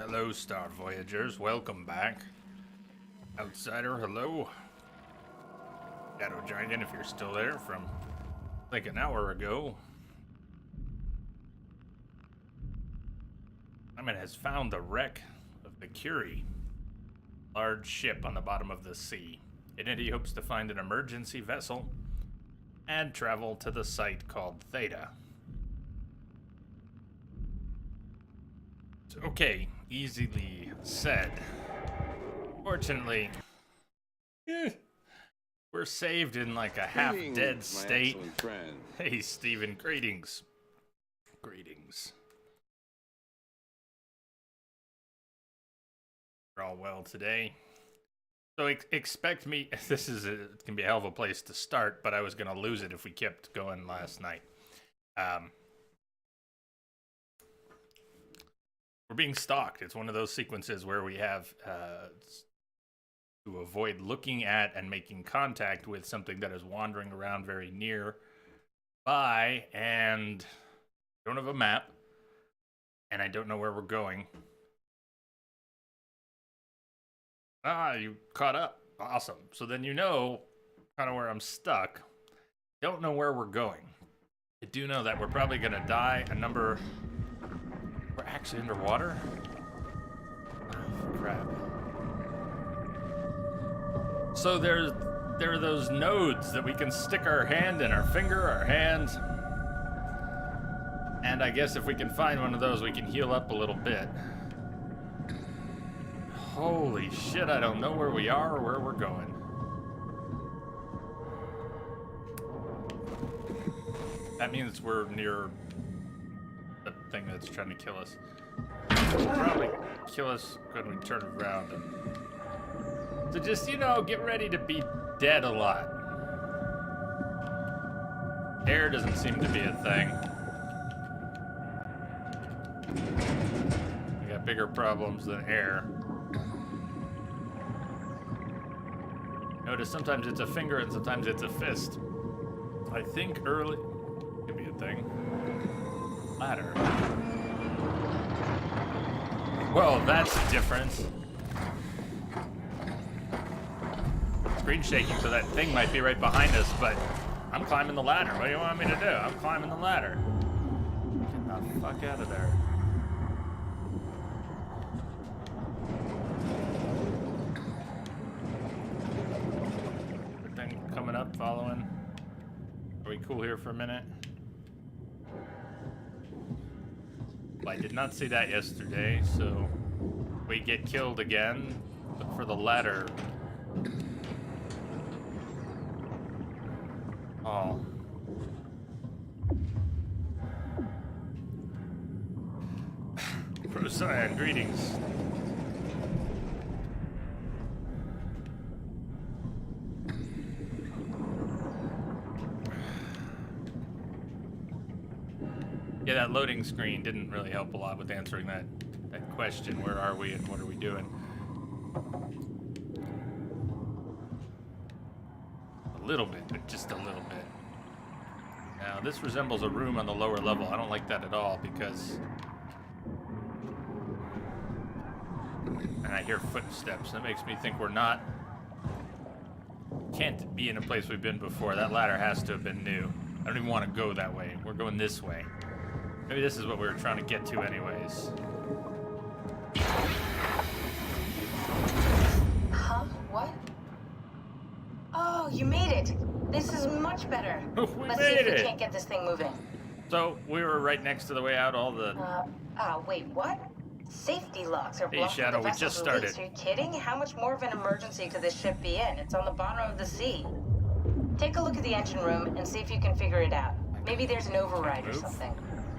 Hello, Star Voyagers. Welcome back. Outsider, hello. Shadow Giant, if you're still there from like an hour ago. Simon has found the wreck of the Curie, large ship on the bottom of the sea. In it, he hopes to find an emergency vessel and travel to the site called Theta. Okay, easily said. Fortunately, we're saved in like a half-dead state. Hey, Steven, greetings. Greetings. We're all well today. So expect me, this is it can be a hell of a place to start, but I was going to lose it if we kept going last night. We're being stalked. It's one of those sequences where we have to avoid looking at and making contact with something that is wandering around very nearby, and I don't have a map, and I don't know where we're going. Ah, you caught up. Awesome. So then you know kind of where I'm stuck. Don't know where we're going. I do know that we're probably going to die a number... We're actually underwater? Oh, crap. So there are those nodes that we can stick our hand in, our finger, our hand. And I guess if we can find one of those, we can heal up a little bit. Holy shit, I don't know where we are or where we're going. That means we're near the thing that's trying to kill us. It'll probably kill us when we turn around. So just, you know, get ready to be dead a lot. Air doesn't seem to be a thing. We got bigger problems than air. Notice sometimes it's a finger and sometimes it's a fist. I think early... Could be a thing. Ladder. Well, that's different. Screen shaking, so that thing might be right behind us, but I'm climbing the ladder. What do you want me to do? I'm climbing the ladder. Get the fuck out of there. Thing coming up, following. Are we cool here for a minute? Well, I did not see that yesterday, so we get killed again. Look for the ladder. Oh. Procyon, greetings. Yeah, that loading screen didn't really help a lot with answering that question. Where are we and what are we doing? A little bit, but just a little bit. Now, this resembles a room on the lower level. I don't like that at all because... And I hear footsteps. That makes me think we're not... Can't be in a place we've been before. That ladder has to have been new. I don't even want to go that way. We're going this way. Maybe this is what we were trying to get to anyways. Huh? What? Oh, you made it. This is much better. Let's see if we can't get this thing moving. So, we were right next to the way out, all the... Wait, what? Safety locks are blocked. Hey, Shadow, we just started. Are you kidding? How much more of an emergency could this ship be in? It's on the bottom of the sea. Take a look at the engine room and see if you can figure it out. Maybe there's an override or something.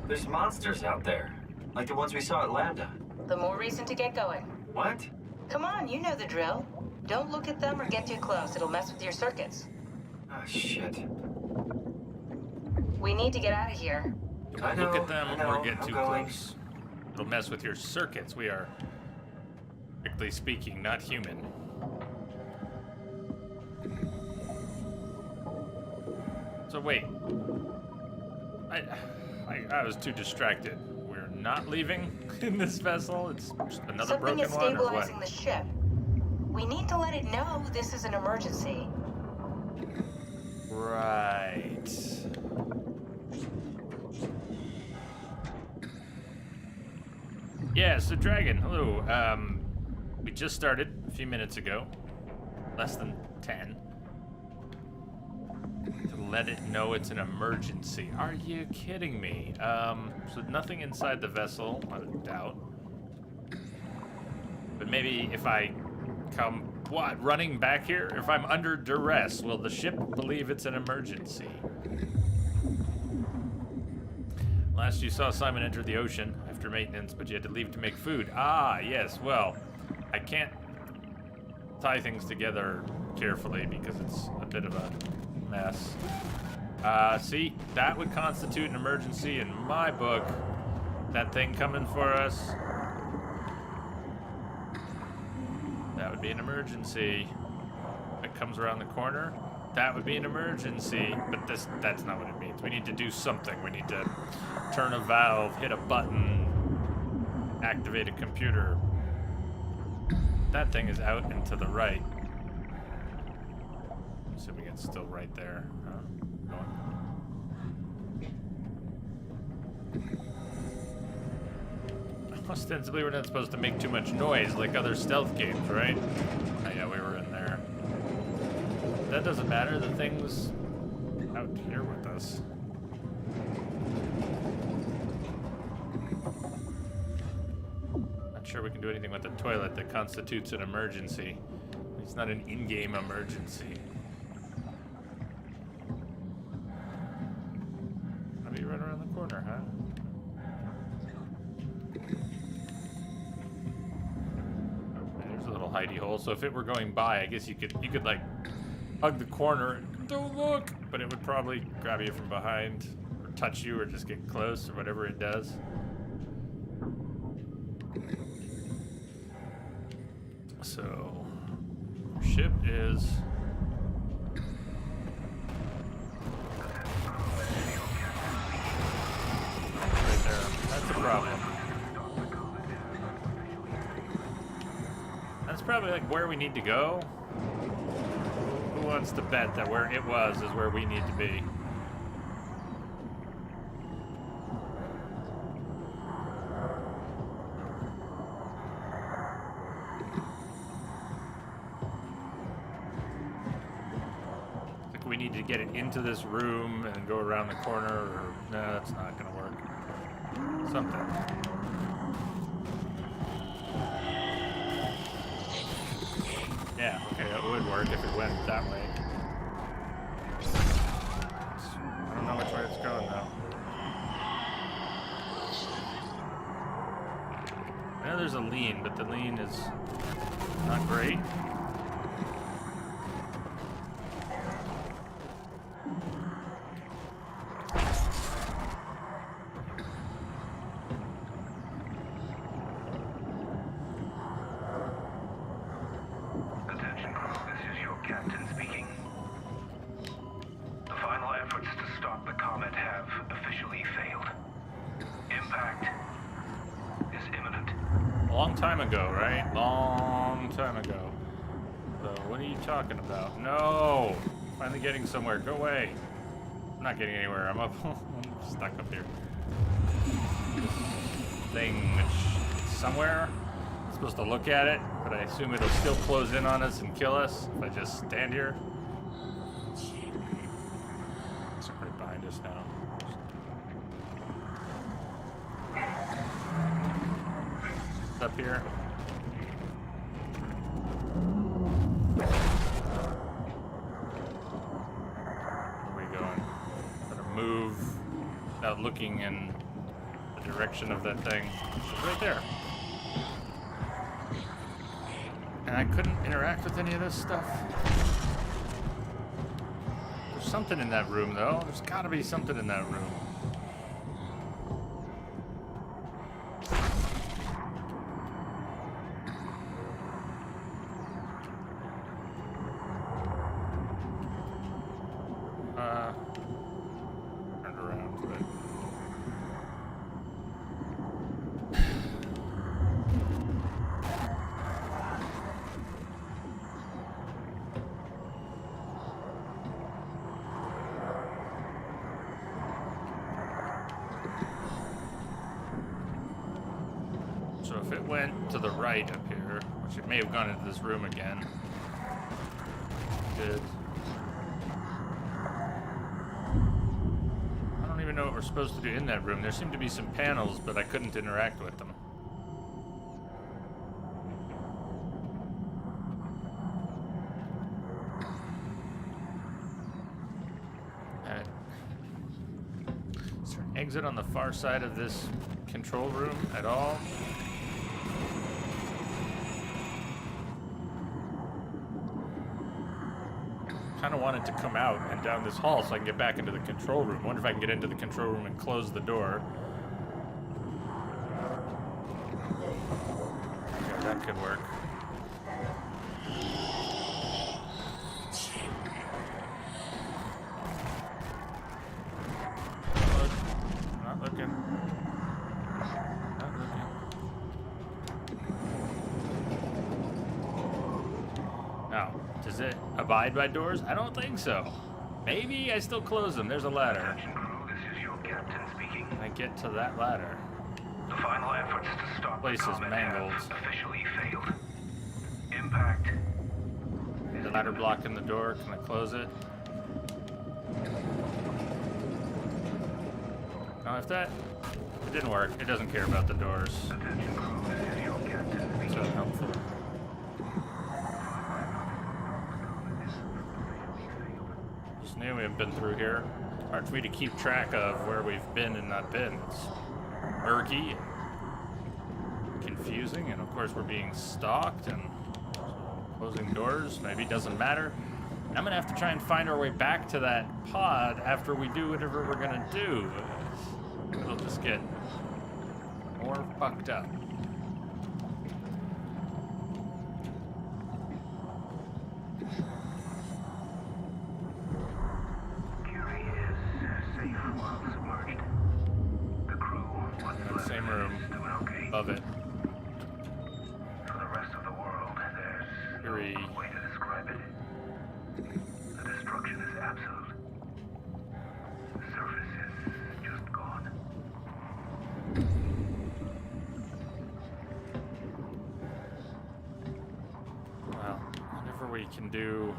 There's monsters out there, like the ones we saw at Lambda. The more reason to get going. What? Come on, you know the drill. Don't look at them or get too close. It'll mess with your circuits. Oh, shit. We need to get out of here. I know, look at them or get I'm too going. close. It'll mess with your circuits. We are, strictly speaking, not human. So wait. I was too distracted. We're not leaving in this vessel? It's just another Something broken is one, or what? stabilizing the ship. We need to let it know this is an emergency. Right. Yeah, so Dragon, hello. We just started a few minutes ago. Less than 10. To let it know it's an emergency. Are you kidding me? So nothing inside the vessel, I would doubt. But maybe if I come, running back here? If I'm under duress, will the ship believe it's an emergency? Last you saw Simon enter the ocean after maintenance, but you had to leave to make food. Ah, yes, well, I can't tie things together carefully because it's a bit of a mess. See, that would constitute an emergency in my book. That thing coming for us. That would be an emergency. It comes around the corner. That would be an emergency. But that's not what it means. We need to do something. We need to turn a valve, hit a button, activate a computer. That thing is out and to the right. Assuming it's still right there. Ostensibly, we're not supposed to make too much noise like other stealth games, right? Oh, yeah, we were in there. That doesn't matter. The thing's out here with us. Not sure we can do anything with the toilet that constitutes an emergency. It's not an in-game emergency. How do you run around the corner, huh? There's a little hidey hole. So if it were going by, I guess you could like hug the corner and don't look, but it would probably grab you from behind or touch you or just get close or whatever it does. So, ship is right there. That's a problem. That's probably like where we need to go. Who wants to bet that where it was is where we need to be? We need to get it into this room and then go around the corner, or no, that's not gonna work. Something. Yeah, okay, that would work if it went that way. I don't know which way it's going though. I know there's a lean, but the lean is not great. Talking about? No! Finally getting somewhere. Go away. I'm not getting anywhere. I'm up. I'm stuck up here. Thing which somewhere. I'm supposed to look at it, but I assume it'll still close in on us and kill us if I just stand here. It's right behind us now. It's up here. Move without looking in the direction of that thing. It's right there. And I couldn't interact with any of this stuff. There's something in that room, though. There's gotta be something in that room. if it went to the right up here, which it may have gone into this room again. Good. I don't even know what we're supposed to do in that room. There seemed to be some panels, but I couldn't interact with them. Is there an exit on the far side of this control room at all? Kind of wanted to come out and down this hall so I can get back into the control room. Wonder if I can get into the control room and close the door. Yeah, that could work. Look. Not looking. Not looking. Now, does it abide by doors? I don't think so. Maybe I still close them. There's a ladder. Attention crew, this is your captain speaking. Can I get to that ladder? The final efforts to stop Place the is comet mangled. have officially failed. Impact. The ladder blocking the door. Can I close it? No, if that... It didn't work. It doesn't care about the doors. Attention crew, this is your captain So speaking. helpful. Just knew we haven't been through here. Hard for me to keep track of where we've been and not been. It's murky and confusing, and of course we're being stalked and closing doors. Maybe it doesn't matter. I'm gonna have to try and find our way back to that pod after we do whatever we're gonna do. It'll just get more fucked up. Curie is safe while submerged. The crew, what's In the left same of it room. is doing okay. Above it. For the rest of the world, there's no Curie. good way to describe it. The destruction is absolute. The surface is just gone. Well, whatever we can do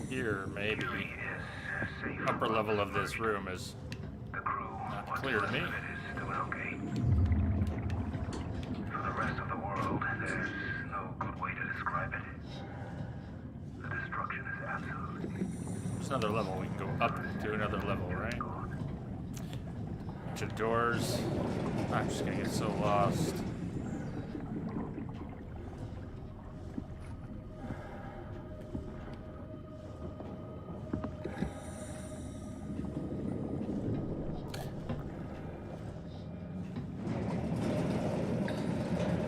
here, maybe. Curie is safe. Upper while level of this submerged. room is The crew, not what's clear to left me. of it is doing okay. For the rest of the world, there's no good way to describe it. The destruction is absolute. There's another level. We can go up to another level, right? Bunch of doors. I'm just gonna get so lost.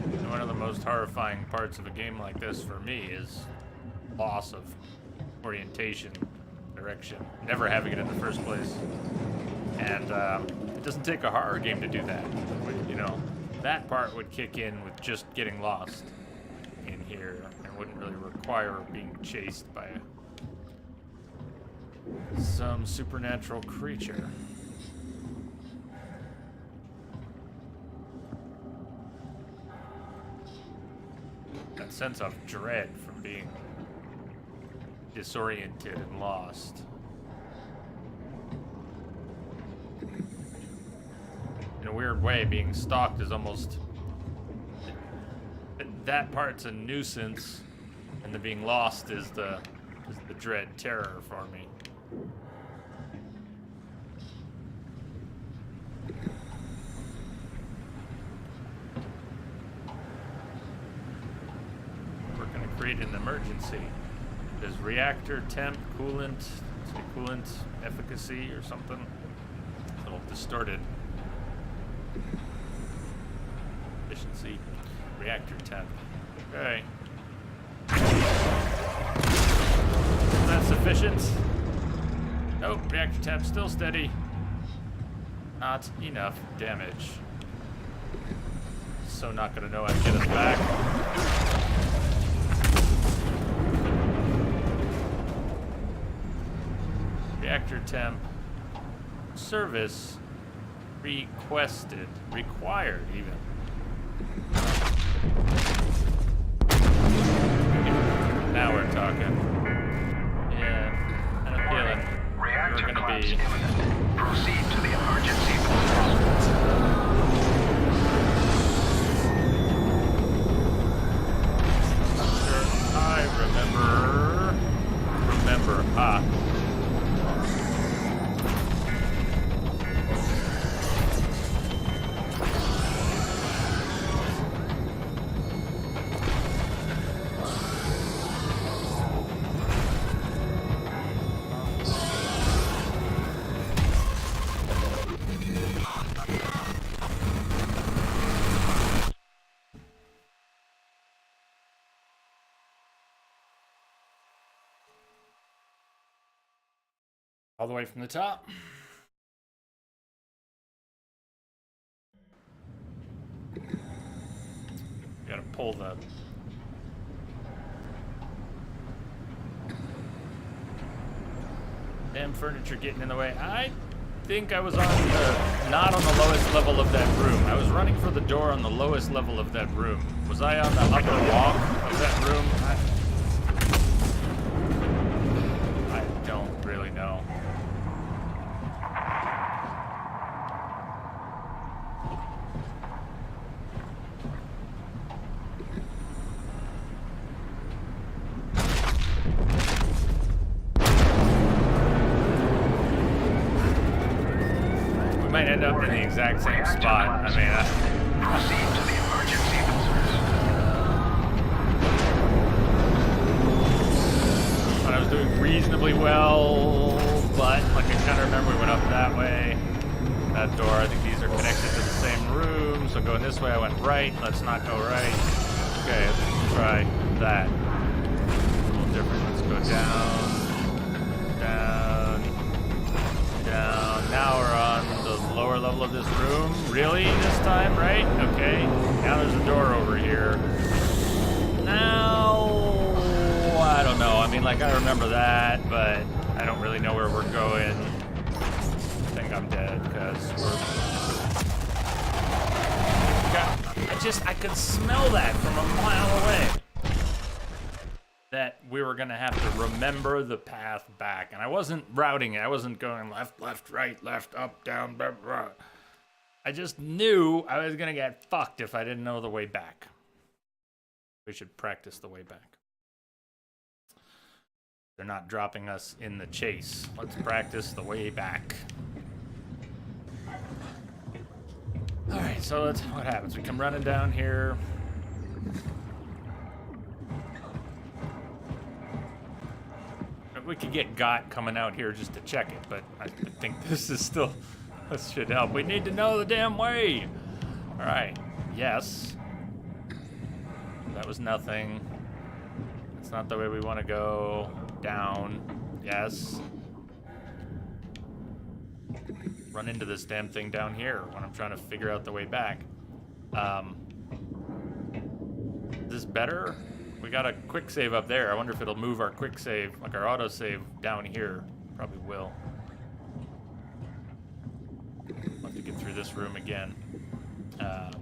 And one of the most horrifying parts of a game like this for me is loss of orientation, direction, never having it in the first place. And it doesn't take a horror game to do that. You know, that part would kick in with just getting lost in here and wouldn't really require being chased by some supernatural creature. That sense of dread from being disoriented and lost. In a weird way, being stalked is almost... That part's a nuisance, and the being lost is the dread terror for me. We're going to create an emergency. There's reactor temp, coolant, say coolant efficacy or something. A little distorted. Efficiency. Reactor temp. Okay. Is that sufficient? Nope, reactor temp still steady. Not enough damage. So not gonna know how to get us back. Reactor temp. Service. Requested. Required, even. Now we're talking. Yeah, I have a feeling Reactor we're gonna collapse be. imminent. Proceed to the emergency room. Sure, I remember. Ah. All the way from the top. Gotta pull the damn furniture getting in the way. I think I was on not on the lowest level of that room. I was running for the door on the lowest level of that room. Was I on the upper walk of that room? I don't really know. Might end up in the exact same spot. I mean, Proceed to the emergency I was doing reasonably well, but like I kind of remember we went up that way. That door, I think these are connected to the same room. So going this way, I went right. Let's not go right. Okay, let's try that. A little different. Let's go down, down, down. Now we're on the lower level of this room. Really? This time, right? Okay. Now there's a door over here. Now, I don't know. I mean, like, I remember that, but I don't really know where we're going. I think I'm dead, because I could smell that from a mile away. That we were going to have to remember the path back. And I wasn't routing it. I wasn't going left, left, right, left, up, down, blah, blah. I just knew I was going to get fucked if I didn't know the way back. We should practice the way back. They're not dropping us in the chase. Let's practice the way back. All right, so that's what happens. We come running down here. We could get Got coming out here just to check it, but I think this is still, this should help. We need to know the damn way. All right, yes. That was nothing. That's not the way we want to go. Down, yes. Run into this damn thing down here when I'm trying to figure out the way back. Is this better? We got a quick save up there. I wonder if it'll move our quick save, like our auto save, down here. Probably will. I'll have to get through this room again. Let's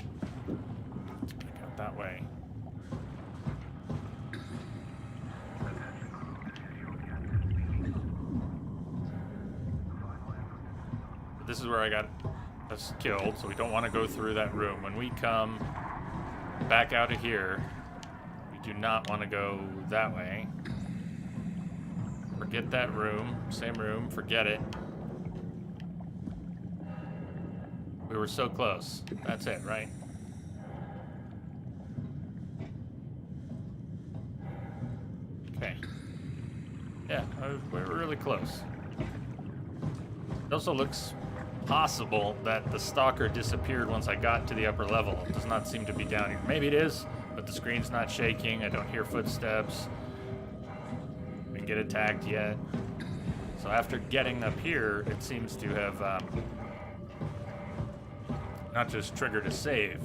back out that way. This is where I got us killed, so we don't want to go through that room. When we come back out of here, we do not want to go that way. Forget that room. Same room. Forget it. We were so close. That's it, right? Okay. Yeah, we were really close. It also looks possible that the stalker disappeared once I got to the upper level. It does not seem to be down here. Maybe it is, but the screen's not shaking. I don't hear footsteps. We didn't get attacked yet. So after getting up here, it seems to have not just triggered a save,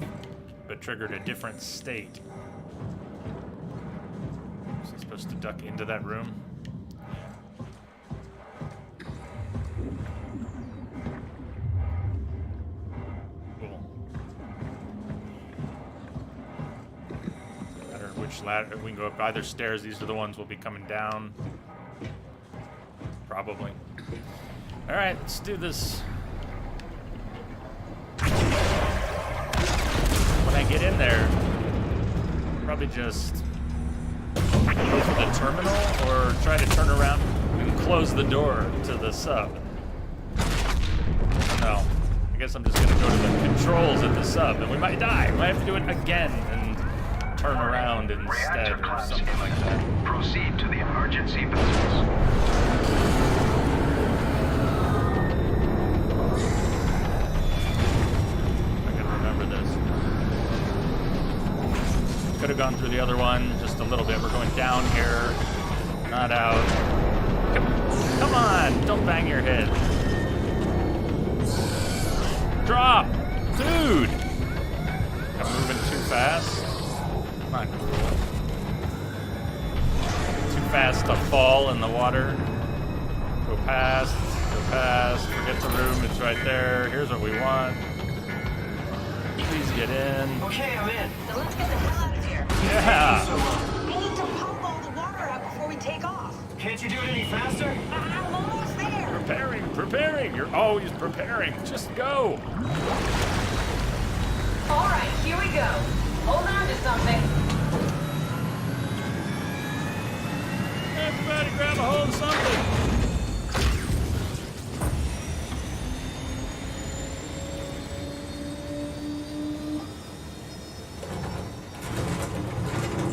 but triggered a different state. Was I supposed to duck into that room? which ladder we can go up either stairs. These are the ones we'll be coming down. Probably. All right, let's do this. When I get in there, probably just go for the terminal or try to turn around and close the door to the sub. No, I guess I'm just gonna go to the controls at the sub, and we might die. We might have to do it again and turn around instead Reactor or pods something like that. imminent. Proceed to the emergency vessels. Could have gone through the other one just a little bit. We're going down here, not out. Come on, don't bang your head. Drop, dude. I'm moving too fast. Not cool. Too fast to fall in the water. Go past, forget the room, it's right there. Here's what we want. Please get in. Okay, I'm in. So let's get the hell out of here. Yeah. We need to pump all the water out before we take off. Can't you do it any faster? I'm almost there. Preparing. You're always preparing. Just go. All right, here we go. Hold on to something. Everybody grab a hold of something.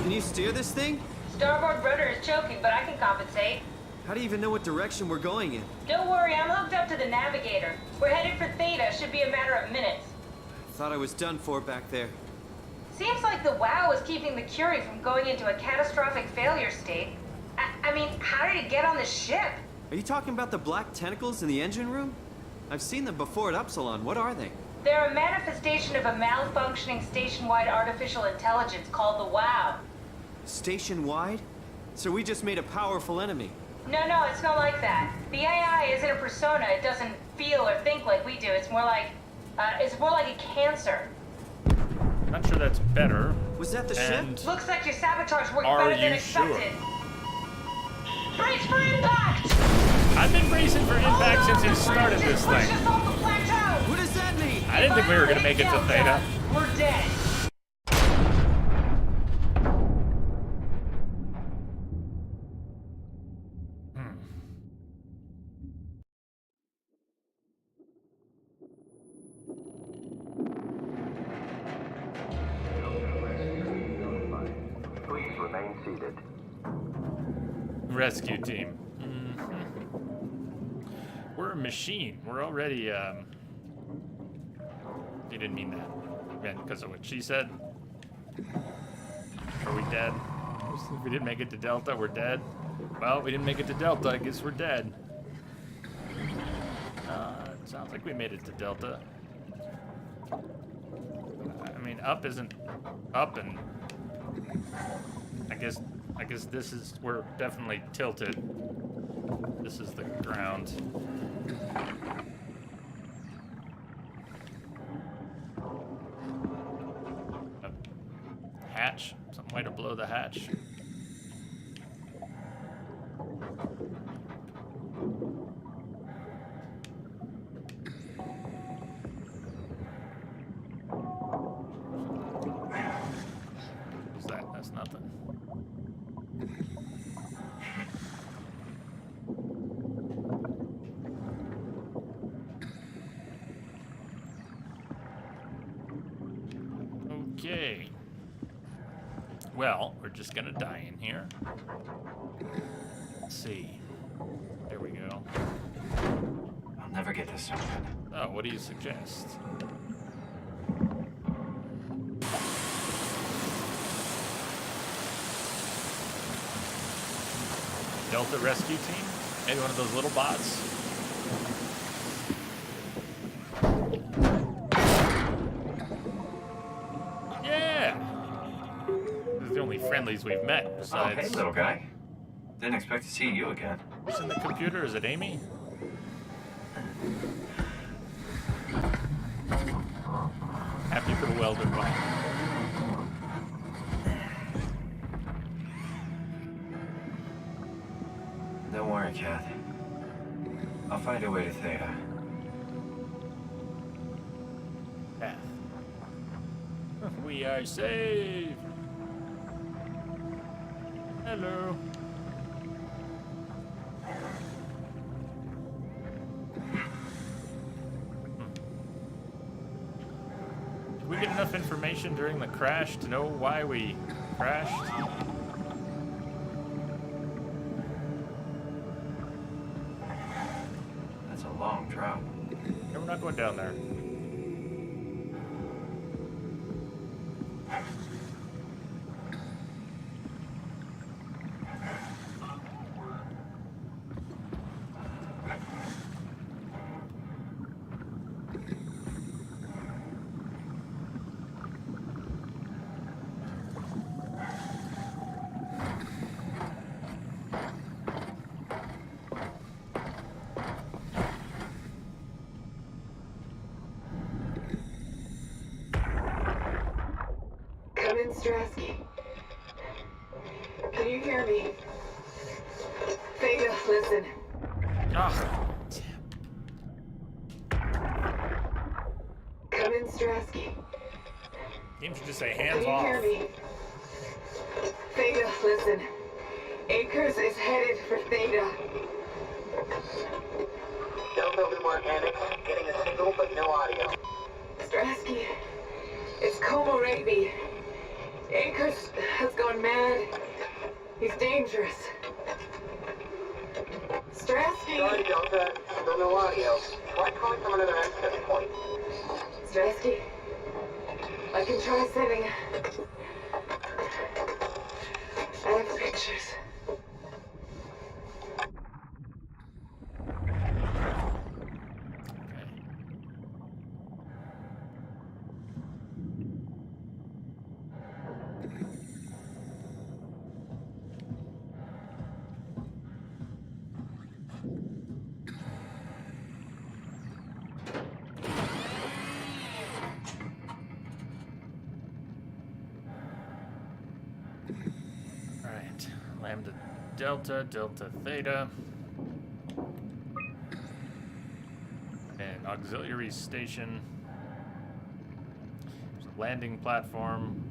Can you steer this thing? Starboard rudder is choking, but I can compensate. How do you even know what direction we're going in? Don't worry, I'm hooked up to the navigator. We're headed for Theta. Should be a matter of minutes. Thought I was done for back there. Seems like the WOW is keeping the Curie from going into a catastrophic failure state. I mean, how did it get on the ship? Are you talking about the black tentacles in the engine room? I've seen them before at Upsilon. What are they? They're a manifestation of a malfunctioning station-wide artificial intelligence called the WOW. Station-wide? So we just made a powerful enemy. No, it's not like that. The AI isn't a persona. It doesn't feel or think like we do. It's more like a cancer. I'm not sure that's better. Was that the And ship? Looks like your sabotage worked Are better than you sure? expected. Brace for impact! I've been bracing for impact since he started this Push thing. us off the plateau! What does that mean? I didn't think we were gonna make it to Theta. We're dead. Please remain seated. Rescue team. We're a machine. We're already, You didn't mean that. Again, because of what she said. Are we dead? If we didn't make it to Delta, we're dead. Well, we didn't make it to Delta. I guess we're dead. It sounds like we made it to Delta. I mean, up isn't up, and I guess this is, we're definitely tilted. This is the ground. A hatch? Some way to blow the hatch. What's that? That's nothing. Okay. Well, we're just gonna die in here. Let's see. There we go. I'll never get this open. Oh, what do you suggest? Delta Rescue Team? Maybe one of those little bots? Yeah! These are the only friendlies we've met, Oh, besides... hey, little guy. Didn't expect to see you again. Who's in the computer? Is it Amy? Happy for the welder bomb. Kath. I'll find a way to Theta. Path. We are saved. Hello. Did we get enough information during the crash to know why we crashed? That's a long drop. Yeah, we're not going down there. Come in, Strasky. Can you hear me? Theta, listen. Ah, Come in, Strasky. game should just say Can hands you off. hear me? Theta, listen. Akers is headed for Theta. No building organics, getting a signal but no audio. Strasky, it's Como Raby. Akers has gone mad. He's dangerous. Strasky! Sorry, Delta, still no audio. Try calling from another access point. Strasky, I can try sending. I have pictures. Alright, Lambda Delta, Delta Theta. An auxiliary station. There's a landing platform.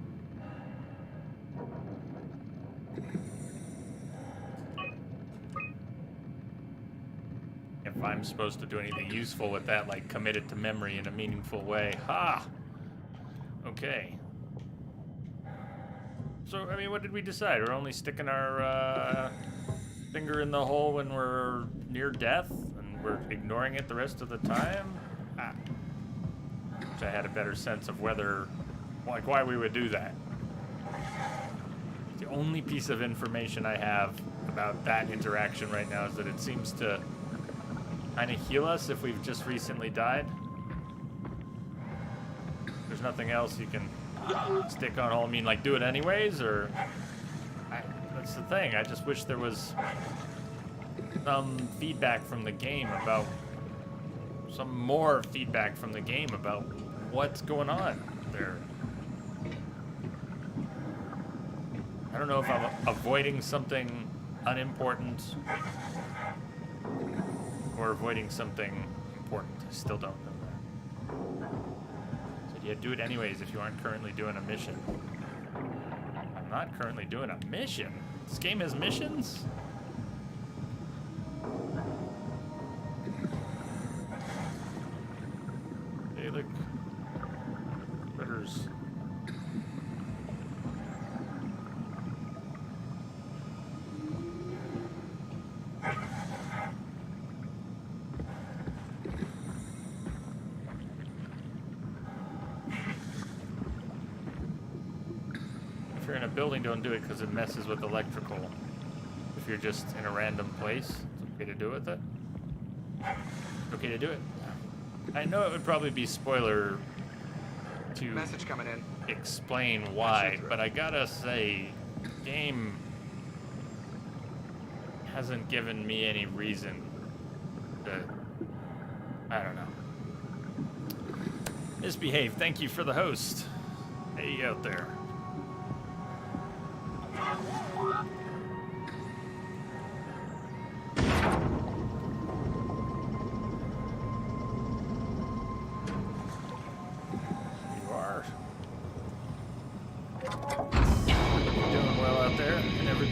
If I'm supposed to do anything useful with that, like commit it to memory in a meaningful way. Ha! Okay. So, I mean, what did we decide? We're only sticking our finger in the hole when we're near death, and we're ignoring it the rest of the time? Wish I had a better sense of whether, like, why we would do that. The only piece of information I have about that interaction right now is that it seems to kind of heal us if we've just recently died. There's nothing else you can stick on hold. I mean, like, do it anyways, or that's the thing. I just wish there was some feedback from the game about some more feedback from the game about what's going on there. I don't know if I'm avoiding something unimportant or avoiding something important. I still don't know that. So yeah, do it anyways if you aren't currently doing a mission. I'm not currently doing a mission. This game has missions? Hey, look. Critters. If you're in a building, don't do it because it messes with electrical. If you're just in a random place, it's okay to do with it. It's okay to do it. I know it would probably be spoiler to Message coming in. explain why, but I gotta say, game hasn't given me any reason to, I don't know. Misbehave. Thank you for the host. Hey, out there.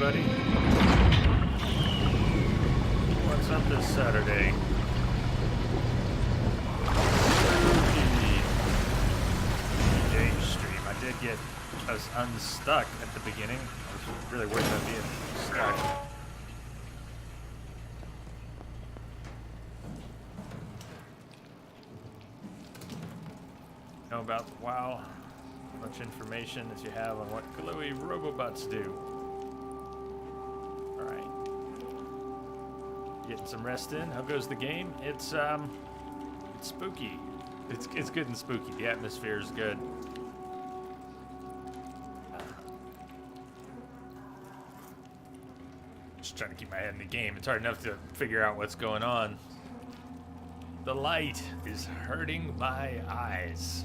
everybody. What's up this Saturday? Day stream. I did get us unstuck at the beginning. I was really worried about being stuck. Know about WoW? Much information that you have on what glowy robobots do. Alright. Getting some rest in. How goes the game? It's spooky. It's good and spooky. The atmosphere is good. Just trying to keep my head in the game. It's hard enough to figure out what's going on. The light is hurting my eyes.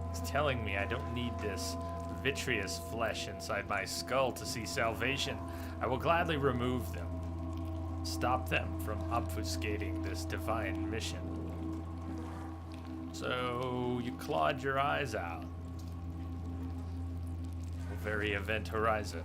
It's telling me I don't need this vitreous flesh inside my skull to see salvation. I will gladly remove them. Stop them from obfuscating this divine mission. So you clawed your eyes out. Very Event Horizon.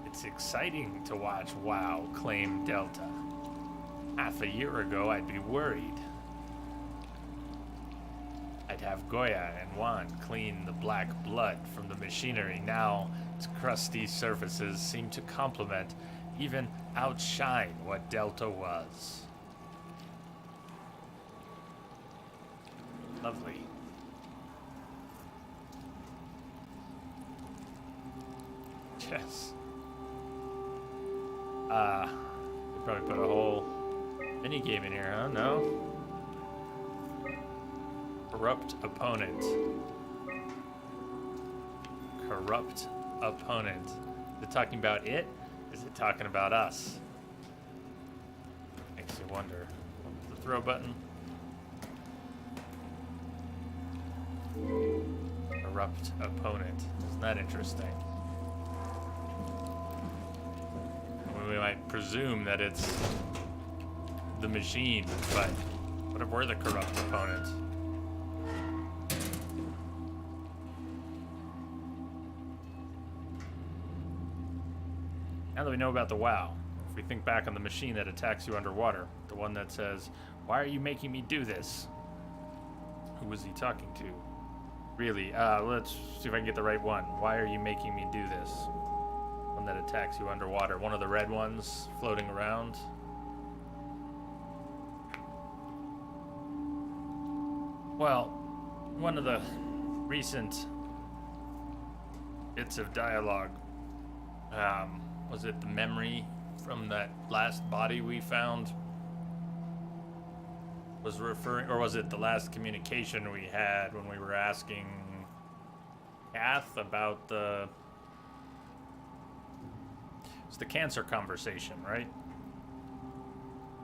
It's exciting to watch WoW claim Delta. Half a year ago, I'd be worried. I'd have Goya and Juan clean the black blood from the machinery. Now, its crusty surfaces seem to complement, even outshine what Delta was. Lovely. Yes. They probably put a whole mini game in here, huh? No? Corrupt opponent. Corrupt opponent. Is it talking about it? Is it talking about us? Makes you wonder. The throw button. Corrupt opponent. Isn't that interesting? We might presume that it's the machine, but what if we're the corrupt opponent? Now that we know about the WoW, if we think back on the machine that attacks you underwater, the one that says, "Why are you making me do this?" Who was he talking to? Really, let's see if I can get the right one. Why are you making me do this? One that attacks you underwater. One of the red ones floating around. Well, one of the recent bits of dialogue, was it the memory from that last body we found? Was referring, or was it the last communication we had when we were asking Kath about the... It's the cancer conversation, right?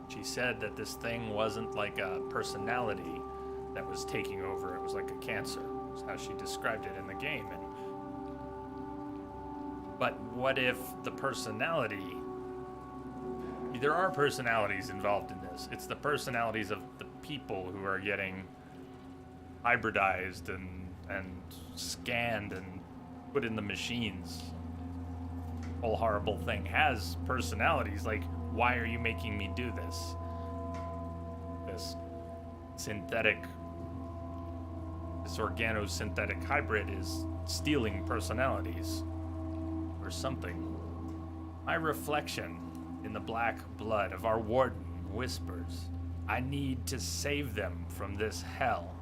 She said that this thing wasn't like a personality that was taking over. It was like a cancer. That's how she described it in the game. But what if the personality... There are personalities involved in this. It's the personalities of the people who are getting hybridized and scanned and put in the machines. Whole horrible thing has personalities. Like, why are you making me do this? This synthetic, this organo-synthetic hybrid is stealing personalities or something. My reflection in the black blood of our warden whispers, I need to save them from this hell.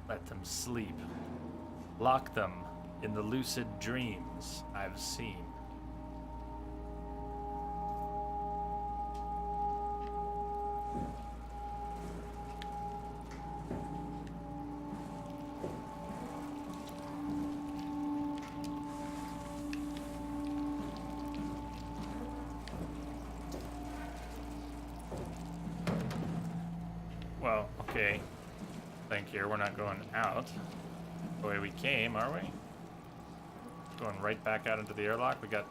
Let them sleep. Lock them in the lucid dreams I've seen. Well, okay. Think here, we're not going out the way we came, are we? Going right back out into the airlock. We got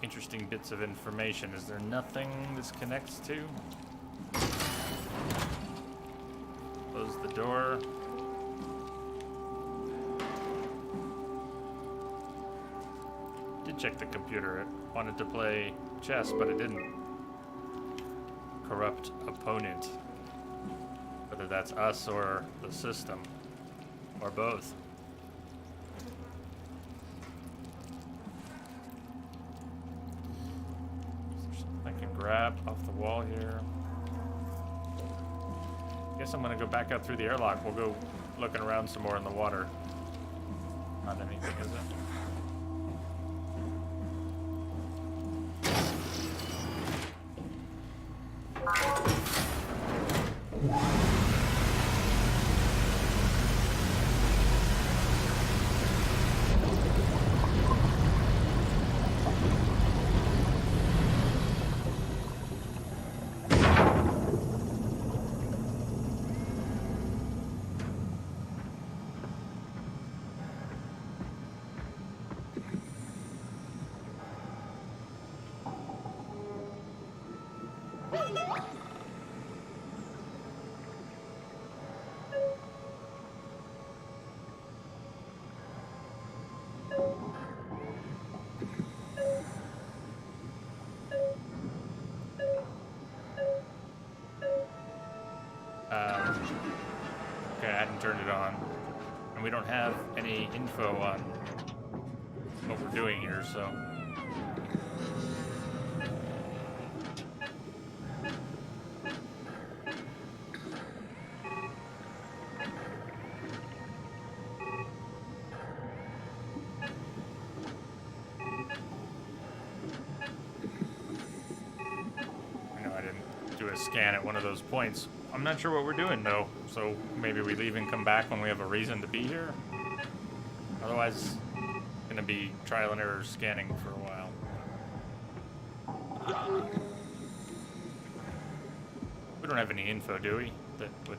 interesting bits of information. Is there nothing this connects to? Close the door. Did check the computer. It wanted to play chess, but it didn't. Corrupt opponent. Whether that's us or the system, or both. Is there something I can grab off the wall here? Guess I'm gonna go back out through the airlock. We'll go looking around some more in the water. Not anything, is it? Okay, I hadn't turned it on. And we don't have any info on what we're doing here, so. I know I didn't do a scan at one of those points. I'm not sure what we're doing though, so maybe we leave and come back when we have a reason to be here. Otherwise, gonna be trial and error scanning for a while. We don't have any info, do we? That would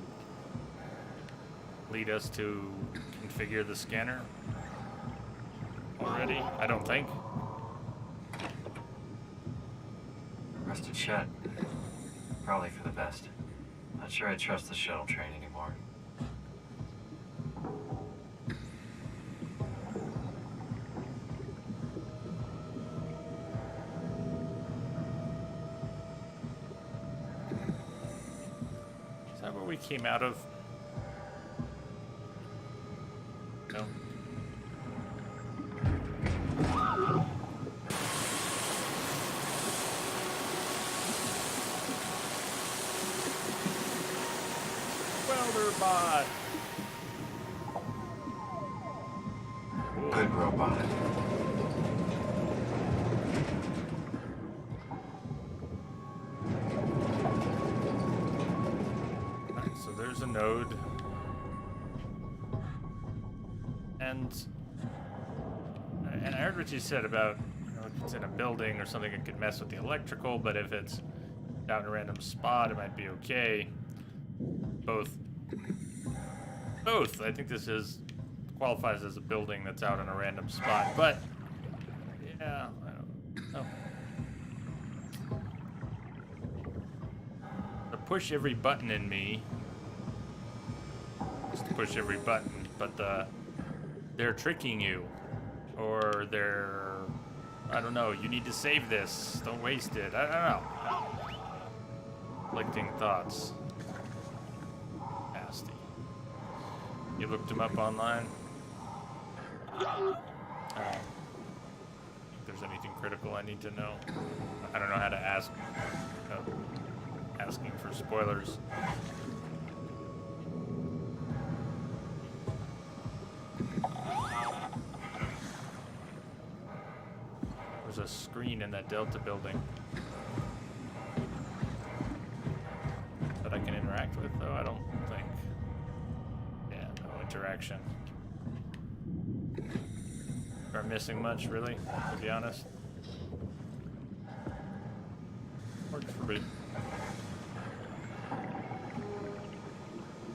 lead us to configure the scanner already? I don't think. Arrested Chet. Probably for the best. Not sure I trust the shuttle train anymore. Is that where we came out of? No. Bot. Good robot. Alright, so there's a node. And I heard what you said about, you know, if it's in a building or something, it could mess with the electrical, but if it's down in a random spot, it might be okay. Both. I think this qualifies as a building that's out in a random spot, but yeah, I don't know. To push every button in me, just to push every button, but they're tricking you, or I don't know. You need to save this. Don't waste it. I don't know. Conflicting thoughts. You looked him up online? If there's anything critical I need to know. I don't know how to ask. Asking for spoilers. There's a screen in that Delta building that I can interact with, though. I don't think. Interaction. Are missing much, really, to be honest. Works for me.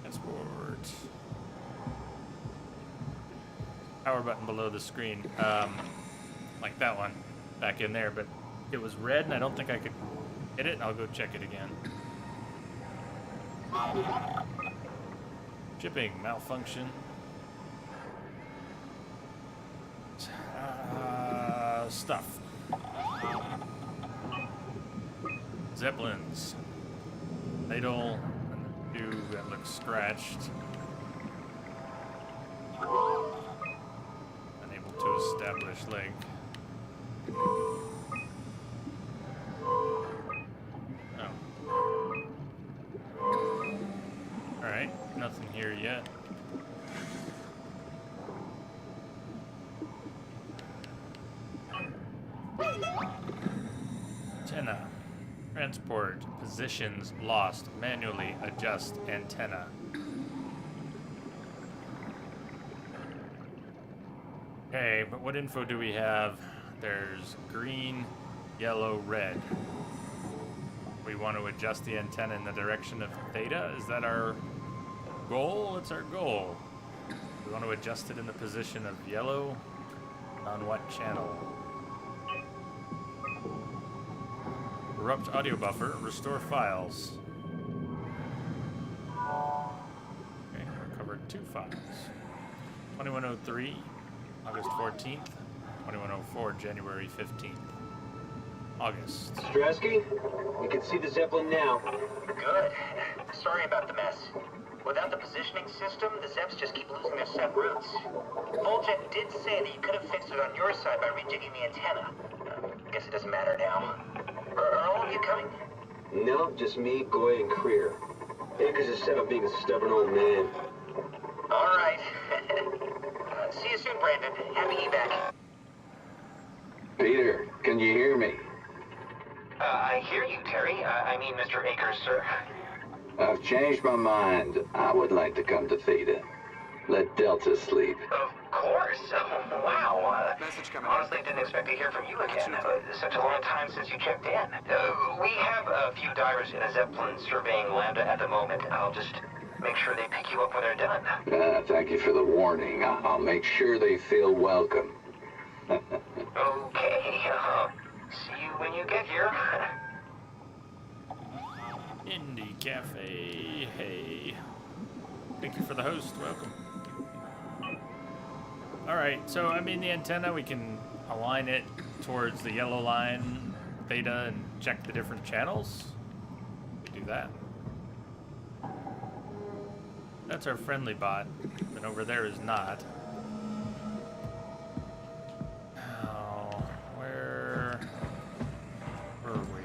Transport. power button below the screen, like that one, back in there, but it was red and I don't think I could hit it. I'll go check it again. Shipping malfunction. Stuff. Zeppelins. Idle. And the tube that looks scratched. Unable to establish link. Oh. Alright, nothing here yet. Antenna. Transport. Positions lost. Manually adjust antenna. Okay, but what info do we have? There's green, yellow, red. We want to adjust the antenna in the direction of theta? Is that our goal? What's our goal? We want to adjust it in the position of yellow? On what channel? Corrupt audio buffer. Restore files. Okay, recovered 2 files. 2103, August 14th. 2104, January 15th. August. Stresky, we can see the Zeppelin now. Good. Sorry about the mess. Without the positioning system, the Zeps just keep losing their set routes. Voljet did say that you could have fixed it on your side by rejigging the antenna. Guess it doesn't matter now. Are all of you coming? No, just me, Goy, and Creer. Akers is set up being a stubborn old man. All right. See you soon, Brandon. Happy evac. Peter, can you hear me? I hear you, Terry. I mean, Mr. Akers, sir. I've changed my mind. I would like to come to Theta. Let Delta sleep. Of course. Wow. Message coming. Honestly, didn't expect to hear from you again. Such a long time since you checked in. We have a few divers in a Zeppelin surveying Lambda at the moment. I'll just make sure they pick you up when they're done. Thank you for the warning. I'll make sure they feel welcome. Okay. See you when you get here. Indie Cafe. Hey. Thank you for the host. Welcome. Alright, so I mean the antenna, we can align it towards the yellow line, theta, and check the different channels. We do that. That's our friendly bot, and over there is not. Oh, where were we?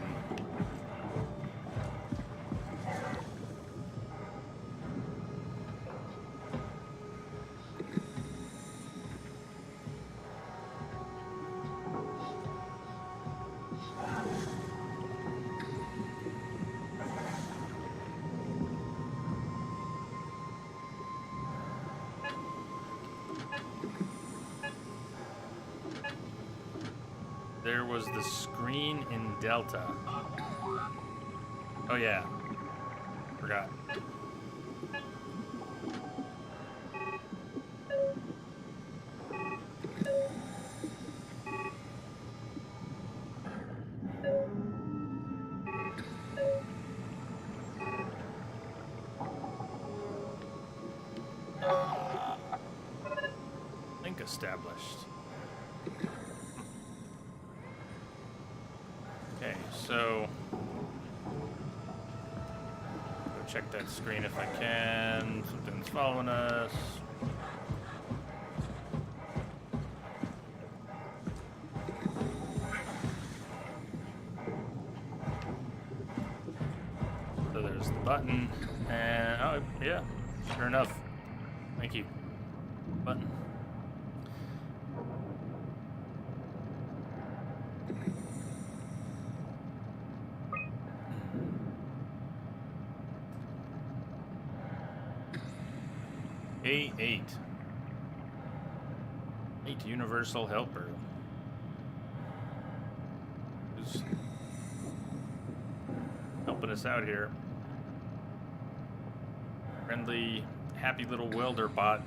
There was the screen in Delta. Oh yeah, forgot. Link established. Okay, so go check that screen if I can. Something's following us. So there's the button, and oh yeah, sure enough. Thank you. Button. A8. 8 Universal Helper. Who's helping us out here? Friendly, happy little welder bot.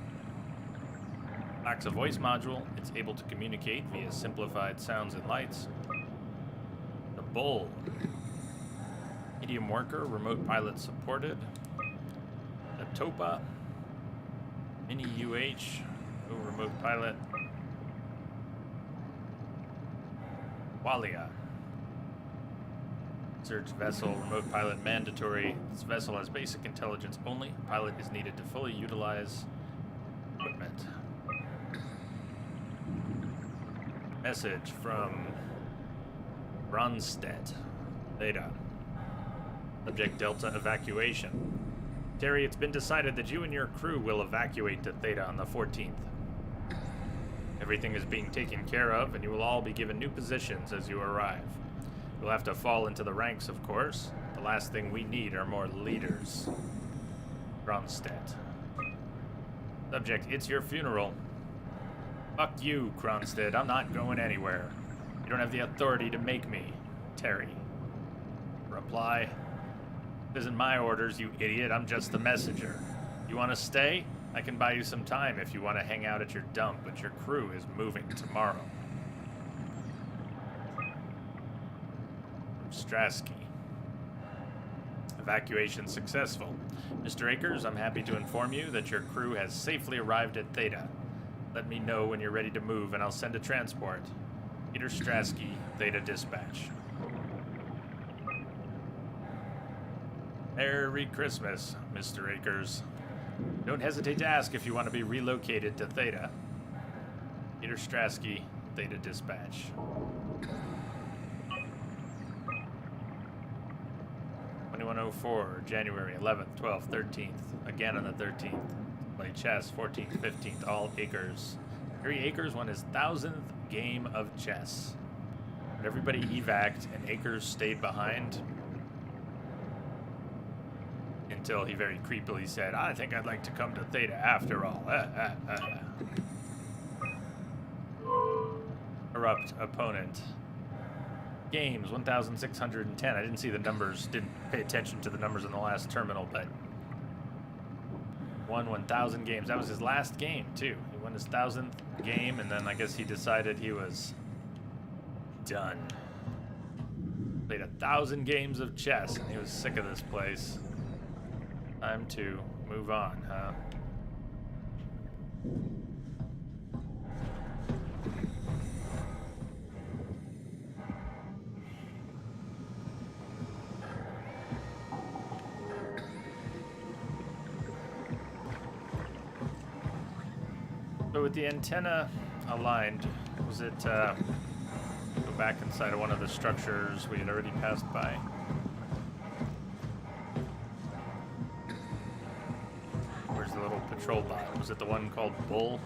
Lacks a voice module. It's able to communicate via simplified sounds and lights. The Bull. Medium worker, remote pilot supported. The Topa. Mini UH, no remote pilot. Walia. Search vessel, remote pilot mandatory. This vessel has basic intelligence only. Pilot is needed to fully utilize equipment. Message from Ronstedt. Theta. Subject Delta evacuation. Terry, it's been decided that you and your crew will evacuate to Theta on the 14th. Everything is being taken care of, and you will all be given new positions as you arrive. You'll have to fall into the ranks, of course. The last thing we need are more leaders. Kronstadt. Subject, it's your funeral. Fuck you, Kronstadt. I'm not going anywhere. You don't have the authority to make me. Terry. Reply. This isn't my orders, you idiot. I'm just the messenger. You want to stay? I can buy you some time if you want to hang out at your dump, but your crew is moving tomorrow. From Strasky. Evacuation successful. Mr. Akers, I'm happy to inform you that your crew has safely arrived at Theta. Let me know when you're ready to move, and I'll send a transport. Peter Strasky, Theta Dispatch. Merry Christmas, Mr. Akers. Don't hesitate to ask if you want to be relocated to Theta. Peter Strasky, Theta Dispatch. January 11th, 12th, 13th. Again on the 13th. Play chess, 14th, 15th, all Akers. Harry Akers won his 1000th game of chess. But everybody evac'd and Akers stayed behind until he very creepily said, I think I'd like to come to Theta after all. Corrupt opponent. Games, 1,610. I didn't see the numbers, didn't pay attention to the numbers in the last terminal, but won 1,000 games. That was his last game, too. He won his 1000th game, and then I guess he decided he was done. Played 1,000 games of chess, and he was sick of this place. Time to move on, huh? So with the antenna aligned, was it go back inside of one of the structures we had already passed by? Where's the little patrol bot? Was it the one called Bull?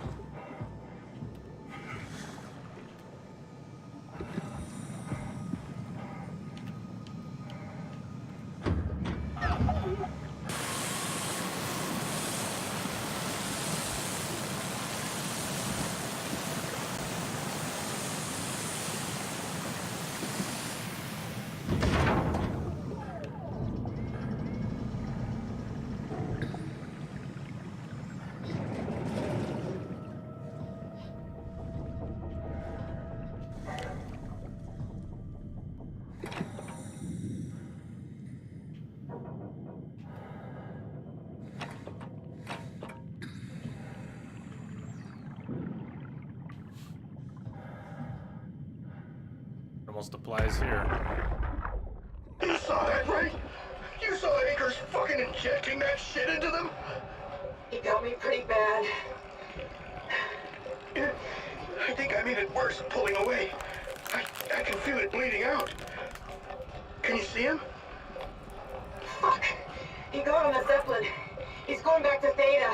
Almost applies here. You saw that, right? You saw Akers fucking injecting that shit into them? He got me pretty bad. I think I made it worse pulling away. I can feel it bleeding out. Can you see him? Fuck. He got on the Zeppelin. He's going back to Theta.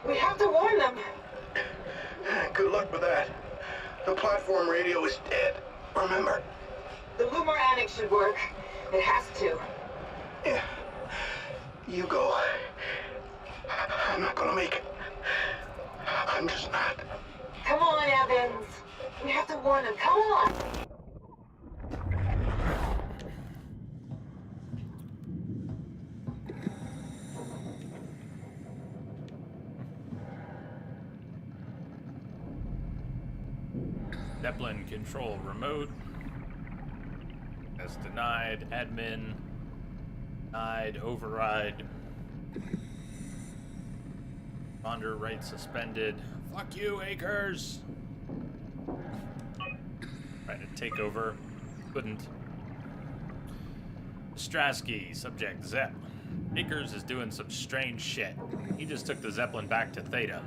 We have to warn them. Good luck with that. The platform radio is dead. Remember? The Lumar Annex should work. It has to. Yeah. You go. I'm not gonna make it. I'm just not. Come on, Evans. We have to warn them. Come on. Zeppelin control remote. That's denied. Admin. Denied. Override. Wander right suspended. Fuck you, Akers! Trying to take over. Couldn't. Strasky, subject Zep. Akers is doing some strange shit. He just took the Zeppelin back to Theta.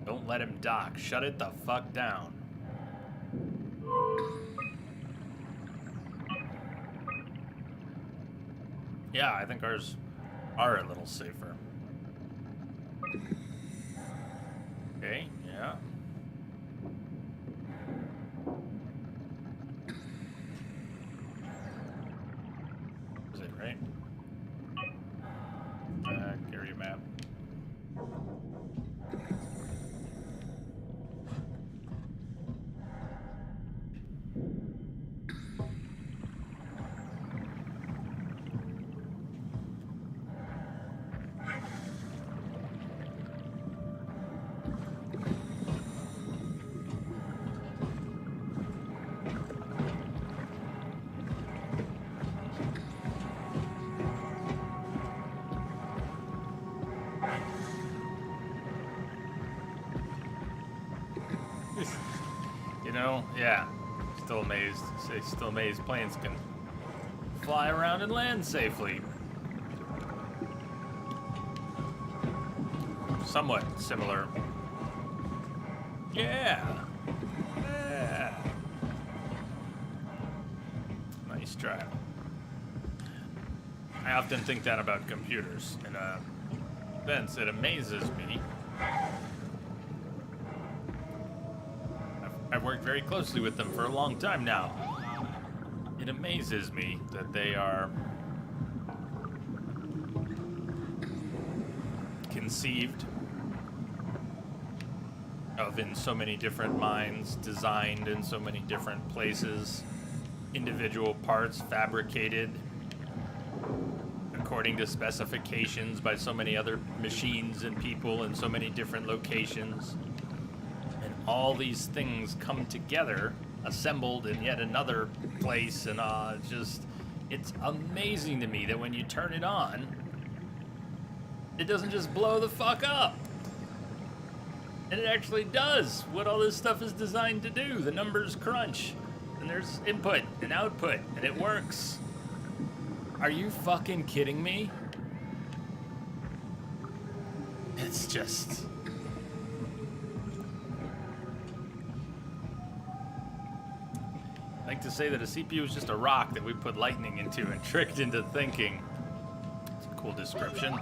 Don't let him dock. Shut it the fuck down. Yeah, I think ours are a little safer. Okay, yeah. Is it right? Carry map. Yeah. Still amazed. Still amazed planes can fly around and land safely. Somewhat similar. Yeah. Yeah. Nice try. I often think that about computers. In a sense, it amazes me. I've worked very closely with them for a long time now. It amazes me that they are conceived of in so many different minds, designed in so many different places, individual parts fabricated according to specifications by so many other machines and people in so many different locations. All these things come together, assembled in yet another place, and it's amazing to me that when you turn it on, it doesn't just blow the fuck up. And it actually does what all this stuff is designed to do. The numbers crunch, and there's input and output, and it works. Are you fucking kidding me? It's just... I like to say that a CPU is just a rock that we put lightning into and tricked into thinking. It's a cool description.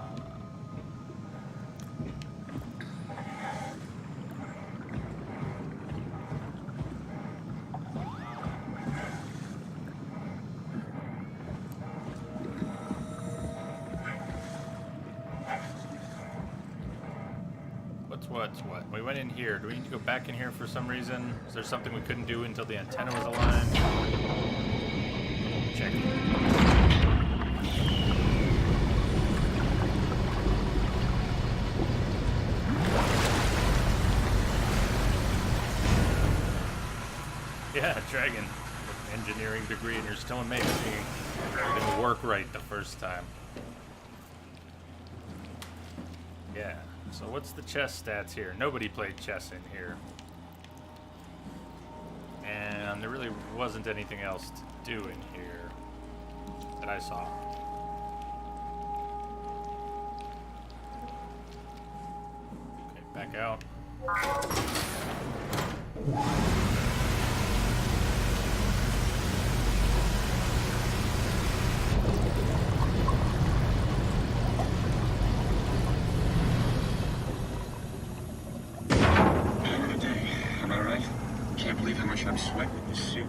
What's what? We went in here. Do we need to go back in here for some reason? Is there something we couldn't do until the antenna was aligned? Check. Yeah, Dragon. Engineering degree, and you're still amazing. It didn't work right the first time. Yeah. So what's the chess stats here? Nobody played chess in here. And there really wasn't anything else to do in here that I saw. Okay, back out. I'm sweating in this suit.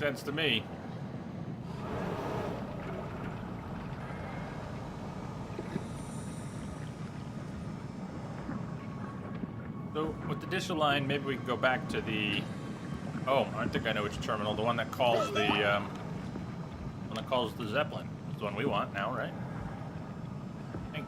Makes sense to me. So with the Disha line, maybe we can go back to the. Oh, I think I know which terminal. The one that calls the Zeppelin. That's the one we want now, right? I think.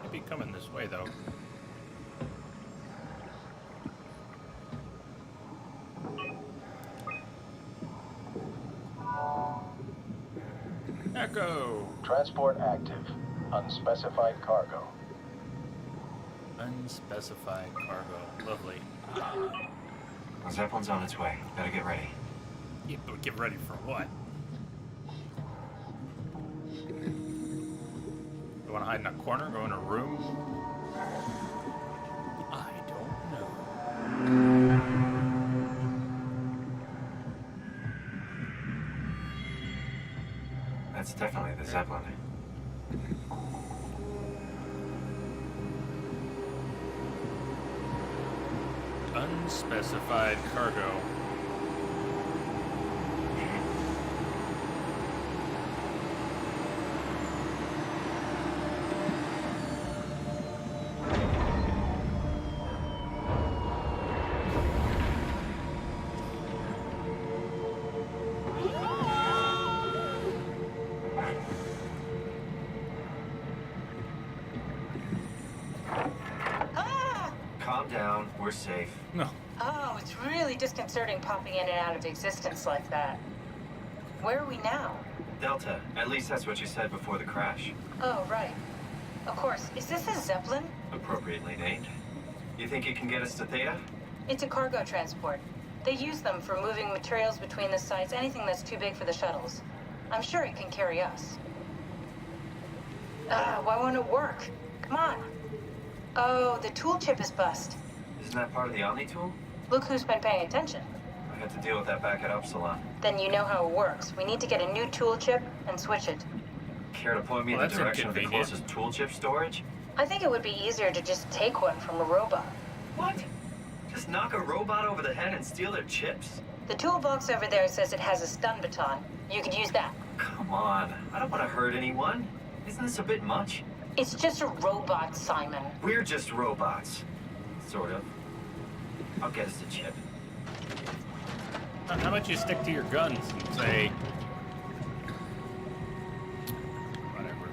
Maybe coming this way though. Echo. Transport active. Unspecified cargo. Unspecified cargo. Lovely. The Zeppelin's on its way. Better get ready. Yeah, but get ready for what? You want to hide in a corner? Go in a room? I don't know. That's definitely the Zeppelin. Unspecified cargo. Calm down. We're safe. No. Oh, it's really disconcerting popping in and out of existence like that. Where are we now? Delta. At least that's what you said before the crash. Oh, right. Of course. Is this a Zeppelin? Appropriately named. You think it can get us to Theta? It's a cargo transport. They use them for moving materials between the sites, anything that's too big for the shuttles. I'm sure it can carry us. Why won't it work? Come on. Oh, the tool chip is bust. Isn't that part of the Omni tool? Look who's been paying attention. I had to deal with that back at Upsilon. Then you know how it works. We need to get a new tool chip and switch it. Care to point me Well, in the that's direction of the inconvenient. closest tool chip storage? I think it would be easier to just take one from a robot. What? Just knock a robot over the head and steal their chips? The toolbox over there says it has a stun baton. You could use that. Come on. I don't want to hurt anyone. Isn't this a bit much? It's just a robot, Simon. We're just robots. Sort of. I'll get us a chip. How about you stick to your guns and say... whatever.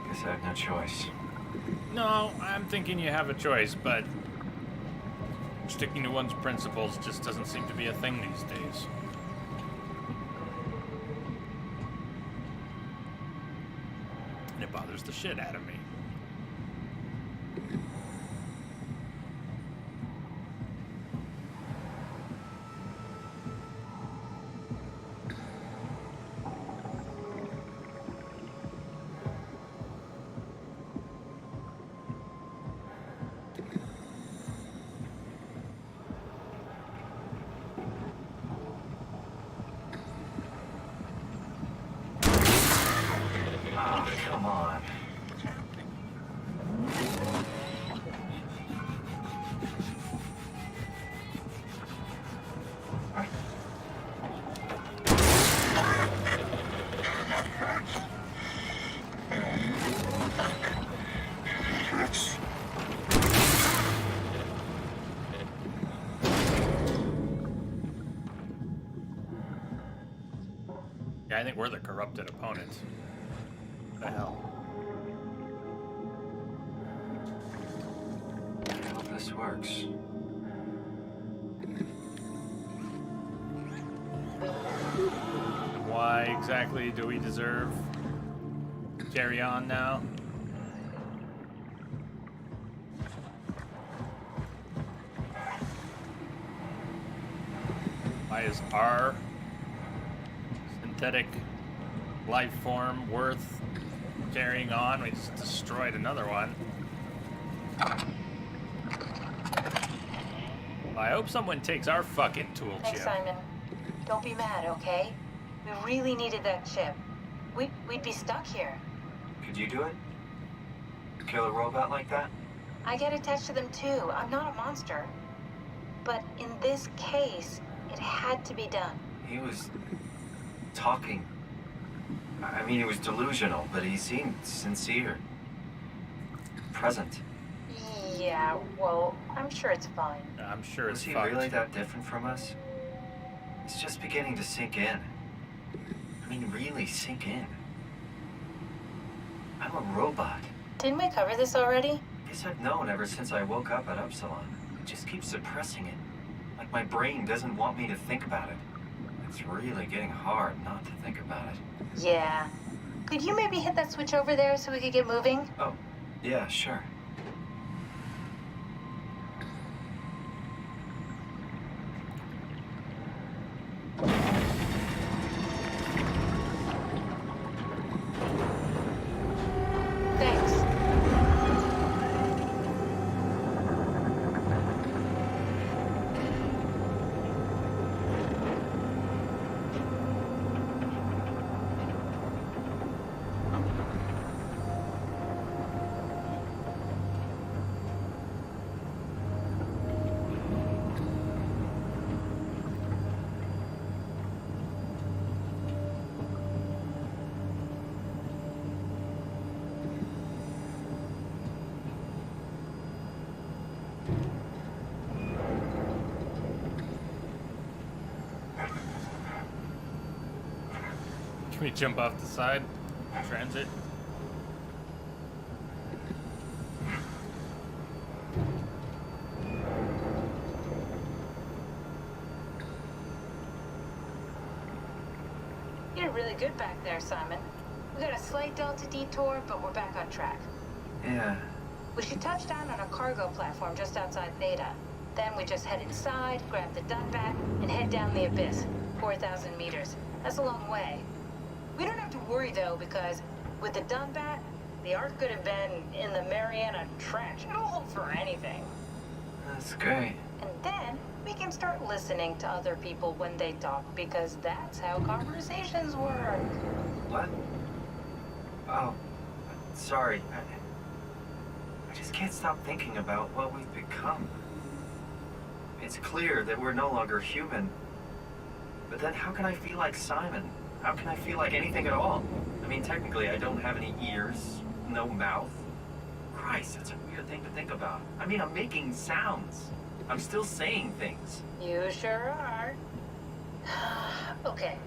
Guess I have no choice. No, I'm thinking you have a choice, but sticking to one's principles just doesn't seem to be a thing these days. And it bothers the shit out of me. Oh, come on. Yeah, I think we're the corrupted opponents. What the hell? I hope this works. Why exactly do we deserve to carry on now? Why is our synthetic life form worth carrying on. We just destroyed another one. I hope someone takes our fucking tool chip. Thanks, Simon. Don't be mad, okay? We really needed that chip. We'd be stuck here. Could you do it? Kill a robot like that? I get attached to them too. I'm not a monster. But in this case, it had to be done. He was talking. I mean, he was delusional, but he seemed sincere. Present. Yeah, well, I'm sure it's fine. I'm sure it's Was he fucked. really that different from us? It's just beginning to sink in. I mean, really sink in. I'm a robot. Didn't we cover this already? Guess I've known ever since I woke up at Upsilon. I just keep suppressing it. Like my brain doesn't want me to think about it. It's really getting hard not to think about it. Yeah. Could you maybe hit that switch over there so we could get moving? Oh, yeah, sure. Thanks. Can we jump off the side? Transit? You did really good back there, Simon. We got a slight delta detour, but we're back on track. Yeah. We should touch down on a cargo platform just outside Theta. Then we just head inside, grab the Dunbat, and head down the abyss. 4,000 meters. That's a long way. We don't have to worry, though, because with the Dunbat, the Ark could have been in the Mariana Trench. It'll hold for anything. That's great. And then we can start listening to other people when they talk, because that's how conversations work. What? Oh, sorry. I just can't stop thinking about what we've become. It's clear that we're no longer human. But then how can I feel like Simon? How can I feel like anything at all? I mean, technically, I don't have any ears, no mouth. Christ, that's a weird thing to think about. I mean, I'm making sounds. I'm still saying things. You sure are. Okay.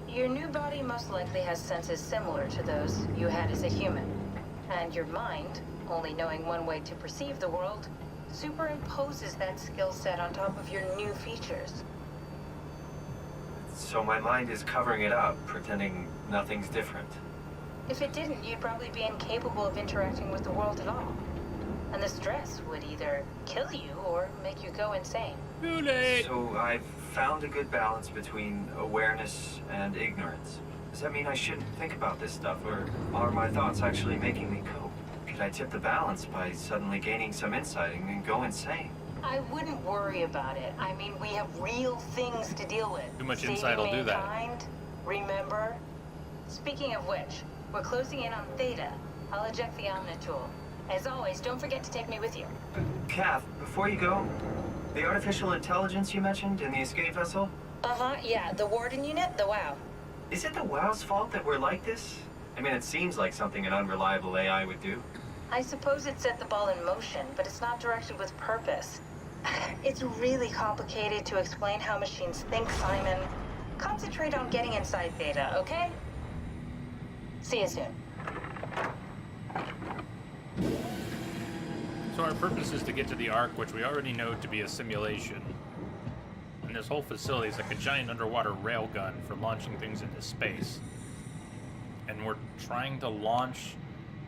Your new body most likely has senses similar to those you had as a human. And your mind, only knowing one way to perceive the world, superimposes that skill set on top of your new features. So my mind is covering it up, pretending nothing's different. If it didn't, you'd probably be incapable of interacting with the world at all. And the stress would either kill you or make you go insane. Too late! So I've found a good balance between awareness and ignorance. Does that mean I shouldn't think about this stuff, or are my thoughts actually making me cope? Could I tip the balance by suddenly gaining some insight and go insane? I wouldn't worry about it. I mean, we have real things to deal with. Too much Saving insight will do that. mankind, remember? Speaking of which, we're closing in on Theta. I'll eject the Omnitool. As always, don't forget to take me with you. Kath, before you go, the artificial intelligence you mentioned in the escape vessel? Uh-huh, yeah, the Warden unit, the WOW. Is it the WOW's fault that we're like this? I mean, it seems like something an unreliable AI would do. I suppose it set the ball in motion, but it's not directed with purpose. It's really complicated to explain how machines think, Simon. Concentrate on getting inside Theta, okay? See you soon. So our purpose is to get to the Ark, which we already know to be a simulation. And this whole facility is like a giant underwater railgun for launching things into space. And we're trying to launch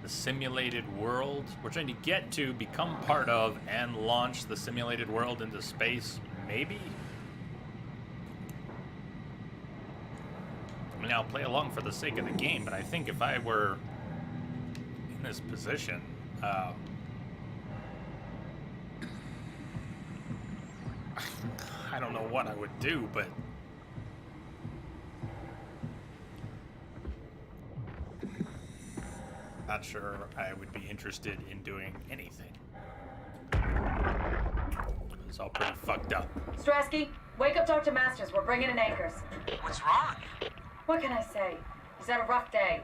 the simulated world. We're trying to get to, become part of, and launch the simulated world into space, maybe? I mean, mean, I'll play along for the sake of the game, but I think if I were in this position, I don't know what I would do, but not sure I would be interested in doing anything. It's all pretty fucked up. Strasky, wake up Dr. Masters. We're bringing in anchors. What's wrong? What can I say? He's had a rough day.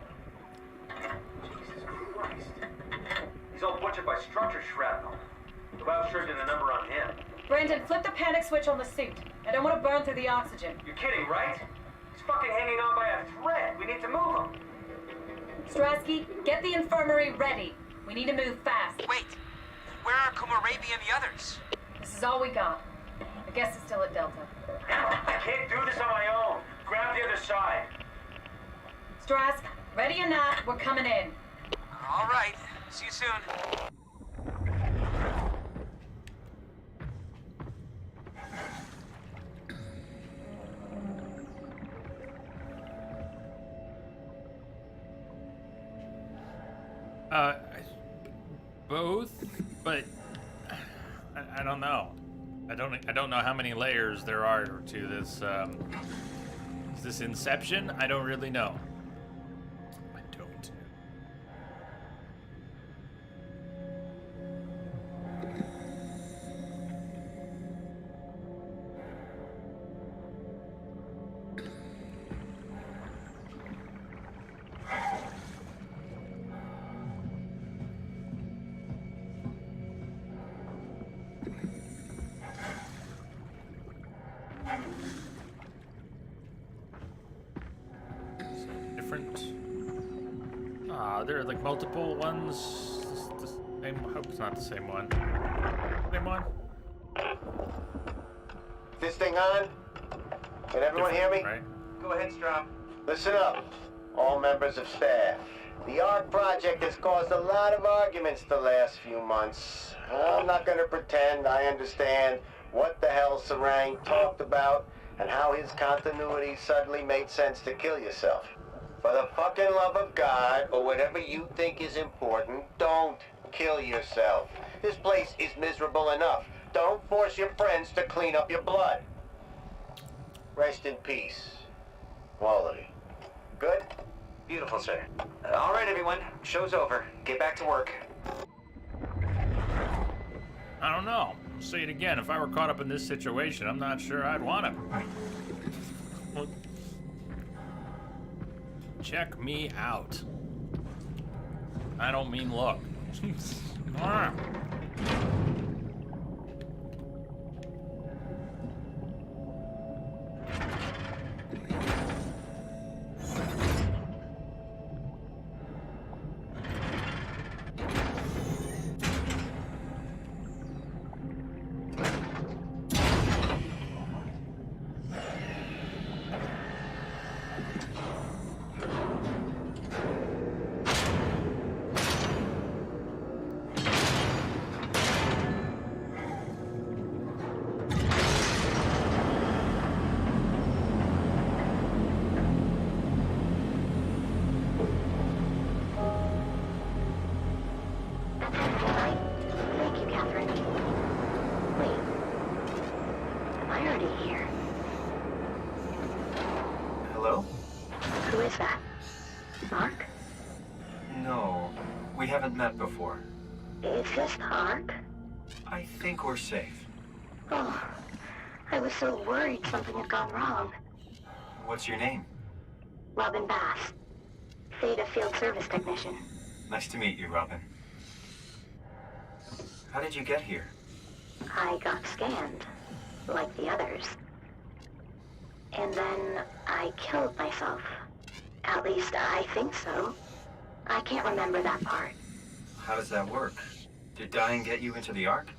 Jesus Christ. He's all butchered by structure shrapnel. The valve sure did a number on him. Brandon, flip the panic switch on the suit. I don't want to burn through the oxygen. You're kidding, right? He's fucking hanging on by a thread. We need to move him. Strasky, get the infirmary ready. We need to move fast. Wait, where are Kumarabi and the others? This is all we got. I guess it's still at Delta. I can't do this on my own. Grab the other side. Strask, ready or not, we're coming in. All right, see you soon. Both, but I don't know. I don't know how many layers there are to this. Is this Inception? I don't really know. I don't. There are like multiple ones. The same, I hope it's not the same one. Same one? This thing on? Can everyone hear me? Right? Go ahead, Strom. Listen up, all members of staff. The ARC project has caused a lot of arguments the last few months. I'm not going to pretend I understand what the hell Sarang talked about and how his continuity suddenly made sense to kill yourself. For the fucking love of God, or whatever you think is important, don't kill yourself. This place is miserable enough. Don't force your friends to clean up your blood. Rest in peace. Quality. Good? Beautiful, sir. All right, everyone. Show's over. Get back to work. I don't know. I'll say it again. If I were caught up in this situation, I'm not sure I'd want to. Check me out. I don't mean look. Met before. Is this ARC? I think we're safe. Oh, I was so worried something had gone wrong. What's your name? Robin Bass, Theta Field Service Technician. Nice to meet you, Robin. How did you get here? I got scanned, like the others. And then I killed myself. At least I think so. I can't remember that part. How does that work? Did dying get you into the ARC?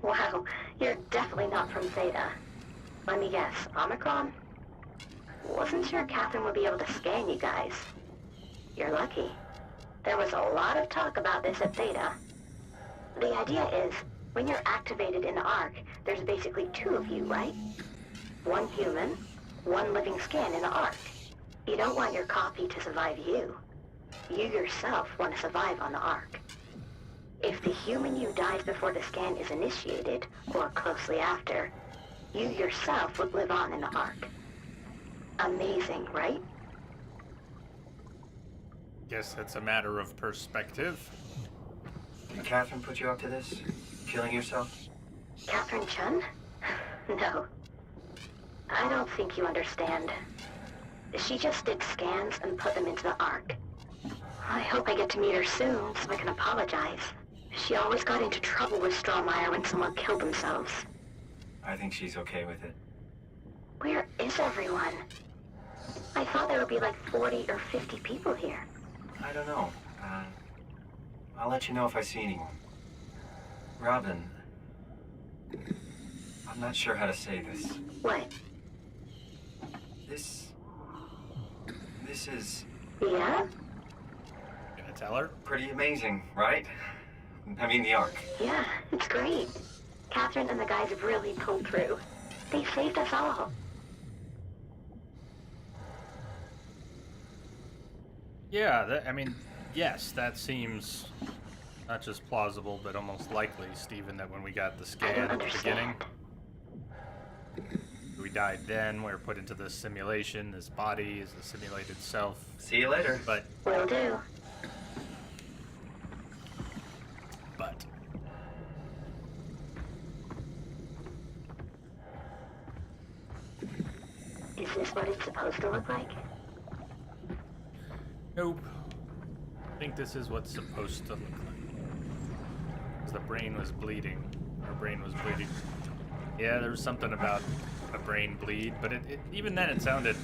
Wow, you're definitely not from Theta. Let me guess, Omicron? Wasn't sure Catherine would be able to scan you guys. You're lucky. There was a lot of talk about this at Theta. The idea is, when you're activated in the ARC, there's basically two of you, right? One human, one living scan in the ARC. You don't want your copy to survive you. You yourself want to survive on the Ark. If the human you dies before the scan is initiated, or closely after, you yourself would live on in the Ark. Amazing, right? Guess that's a matter of perspective. Did Catherine put you up to this? Killing yourself? Catherine Chun? No. I don't think you understand. She just did scans and put them into the Ark. I hope I get to meet her soon so I can apologize. She always got into trouble with Strohmeyer when someone killed themselves. I think she's okay with it. Where is everyone? I thought there would be like 40 or 50 people here. I don't know. I'll let you know if I see anyone. Robin, I'm not sure how to say this. What? This is... Yeah? Gonna tell her? Pretty amazing, right? I mean, the Ark. Yeah, it's great. Catherine and the guys have really pulled through. They saved us all. Yeah, I mean, yes, that seems not just plausible, but almost likely, Stephen, that when we got the scan at the beginning, we died then, we were put into this simulation, this body is a simulated self. See you later. But... Will do. But... Is this what it's supposed to look like? Nope. I think this is what's supposed to look like. 'Cause the brain was bleeding. Her brain was bleeding. Yeah, there was something about a brain bleed, but even then it sounded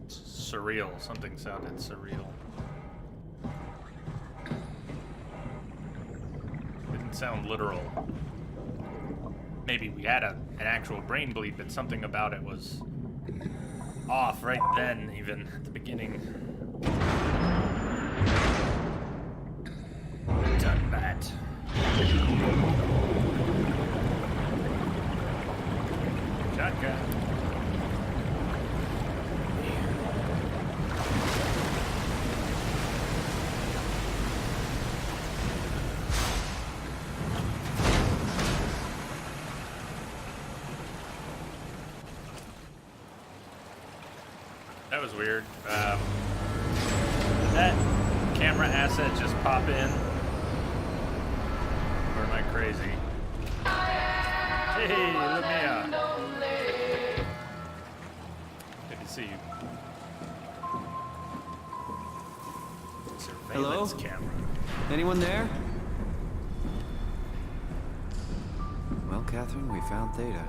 surreal. Something sounded surreal. Didn't sound literal. Maybe we had an actual brain bleed, but something about it was off right then, even at the beginning. Done that. Shotgun. That was weird. Did that camera asset just pop in? Or am I crazy? Hey, Lumia! Good to see you. Hello? Surveillance camera. Anyone there? Well, Catherine, we found Theta.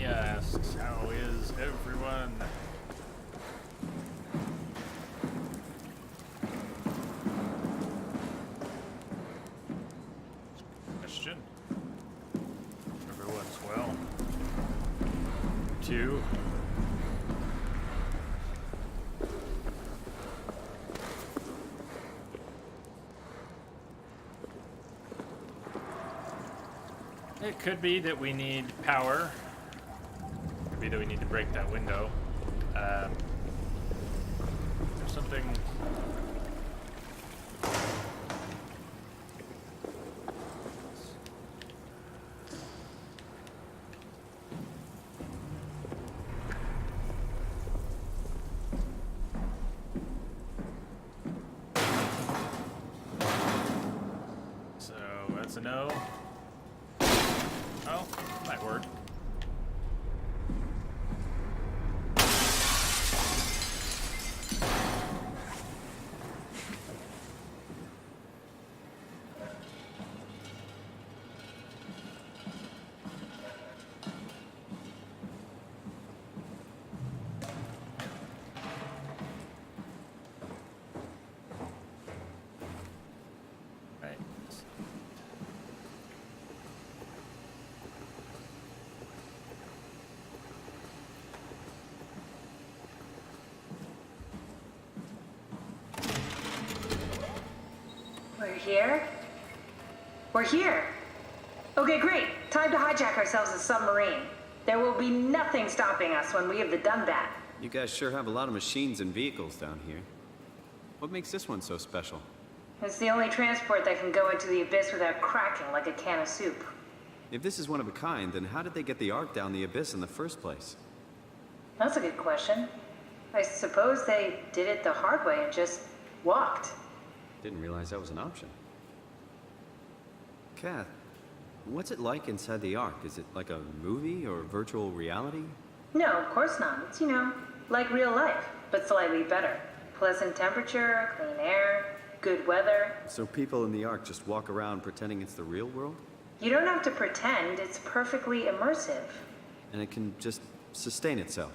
Asks, how is everyone? Question. Everyone's well. 2. It could be that we need power. Could be that we need to break that window. There's something. So that's a no. Oh, might work. here? We're here. Okay, great. Time to hijack ourselves a submarine. There will be nothing stopping us when we have the Dunbat. You guys sure have a lot of machines and vehicles down here. What makes this one so special? It's the only transport that can go into the abyss without cracking like a can of soup. If this is one of a kind, then how did they get the Ark down the abyss in the first place? That's a good question. I suppose they did it the hard way and just walked. Didn't realize that was an option. Kath, what's it like inside the Ark? Is it like a movie or virtual reality? No, of course not. It's, like real life, but slightly better. Pleasant temperature, clean air, good weather. So people in the Ark just walk around pretending it's the real world? You don't have to pretend. It's perfectly immersive. And it can just sustain itself?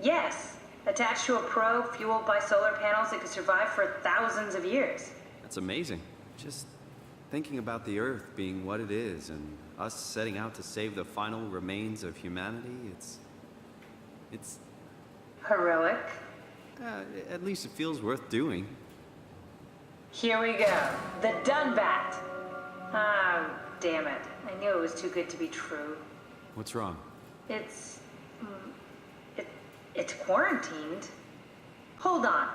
Yes. Attached to a probe fueled by solar panels, it could survive for thousands of years. That's amazing. Just thinking about the Earth being what it is and us setting out to save the final remains of humanity, it's... Heroic. At least it feels worth doing. Here we go. The Dunbat. Ah, damn it. I knew it was too good to be true. What's wrong? It's quarantined. Hold on.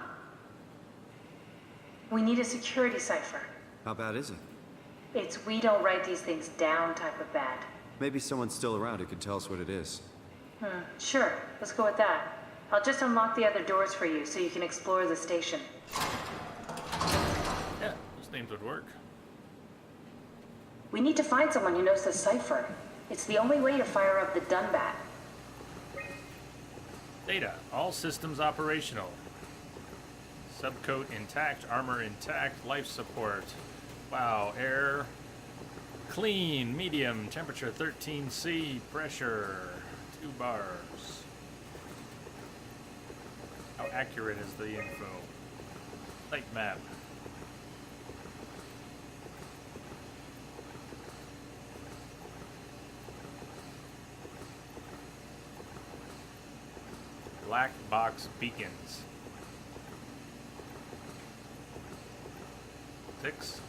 We need a security cipher. How bad is it? It's we don't write these things down type of bad. Maybe someone's still around who can tell us what it is. Sure. Let's go with that. I'll just unlock the other doors for you so you can explore the station. Yeah, those names would work. We need to find someone who knows the cipher. It's the only way to fire up the Dunbat. Data. All systems operational. Subcoat intact, armor intact, life support. Wow, air clean, medium, temperature 13C, pressure 2 bars. How accurate is the info? Site map. Black box beacons. 6.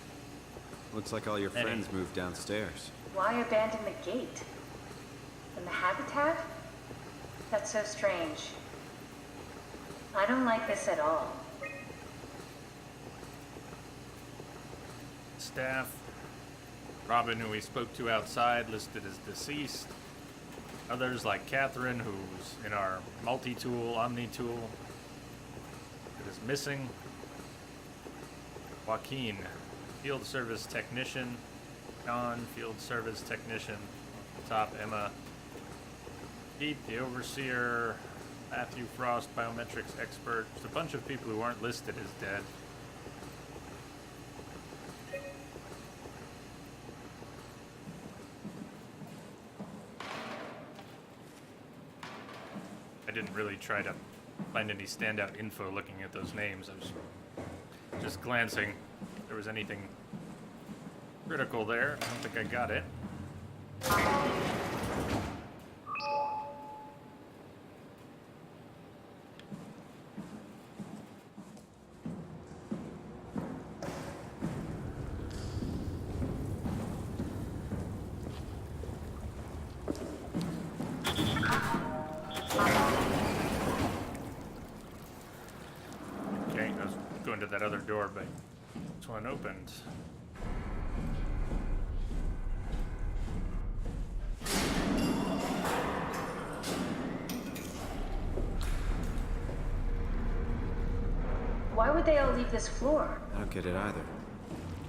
Looks like all your friends moved downstairs. Why abandon the gate? And the habitat? That's so strange. I don't like this at all. Staff. Robin, who we spoke to outside, listed as deceased. Others like Catherine, who's in our multi-tool, omni-tool, that is missing. Joaquin, field service technician. John, field service technician. Top, Emma. Pete, the overseer. Matthew Frost, biometrics expert. Just a bunch of people who aren't listed as dead. I didn't really try to find any standout info looking at those names. I was just glancing if there was anything critical there. I don't think I got it. Okay, I was going to that other door, but this one opened. Why would they all leave this floor? I don't get it either.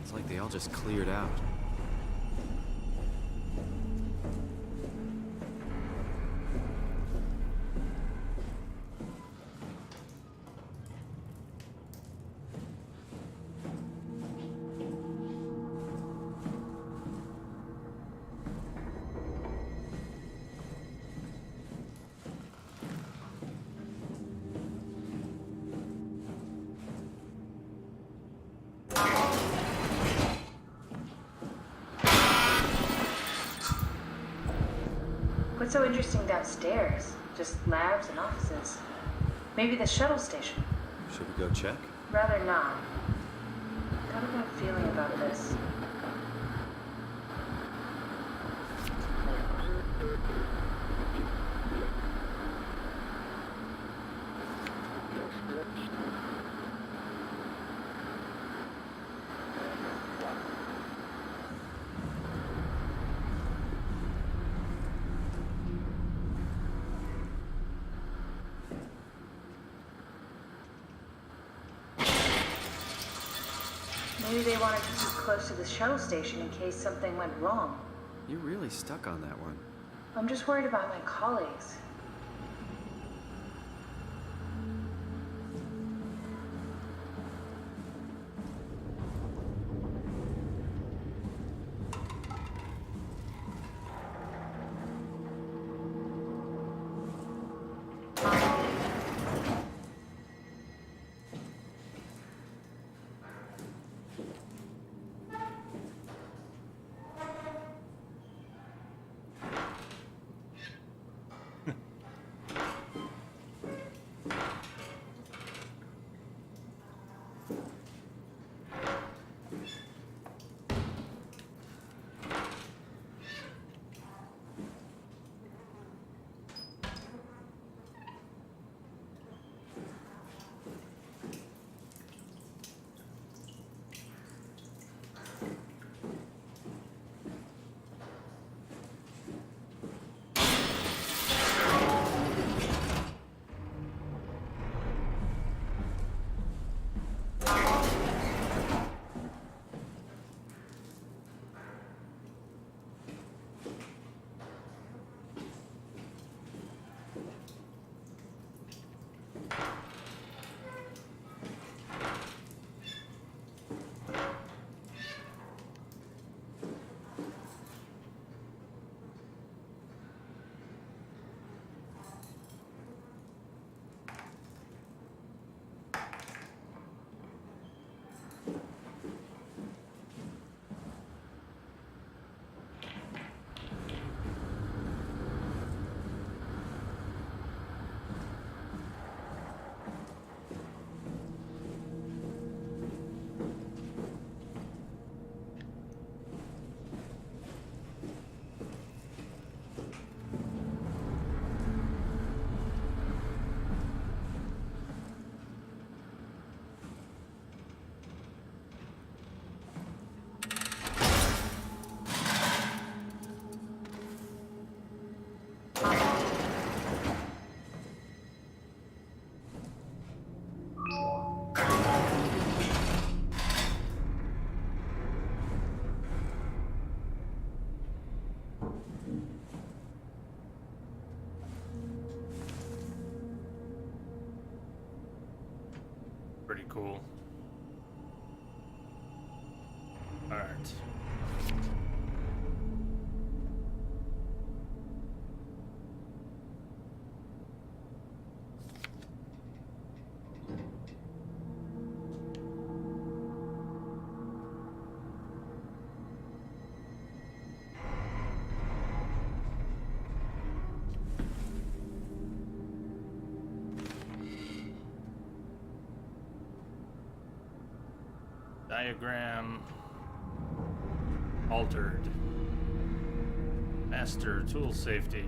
It's like they all just cleared out. What's so interesting downstairs? Just labs and offices. Maybe the shuttle station. Should we go check? Rather not. What am I feeling about this? Maybe they wanted to keep close to the shuttle station in case something went wrong. You're really stuck on that one. I'm just worried about my colleagues. Pretty cool. All right. Diagram altered. Master tool safety.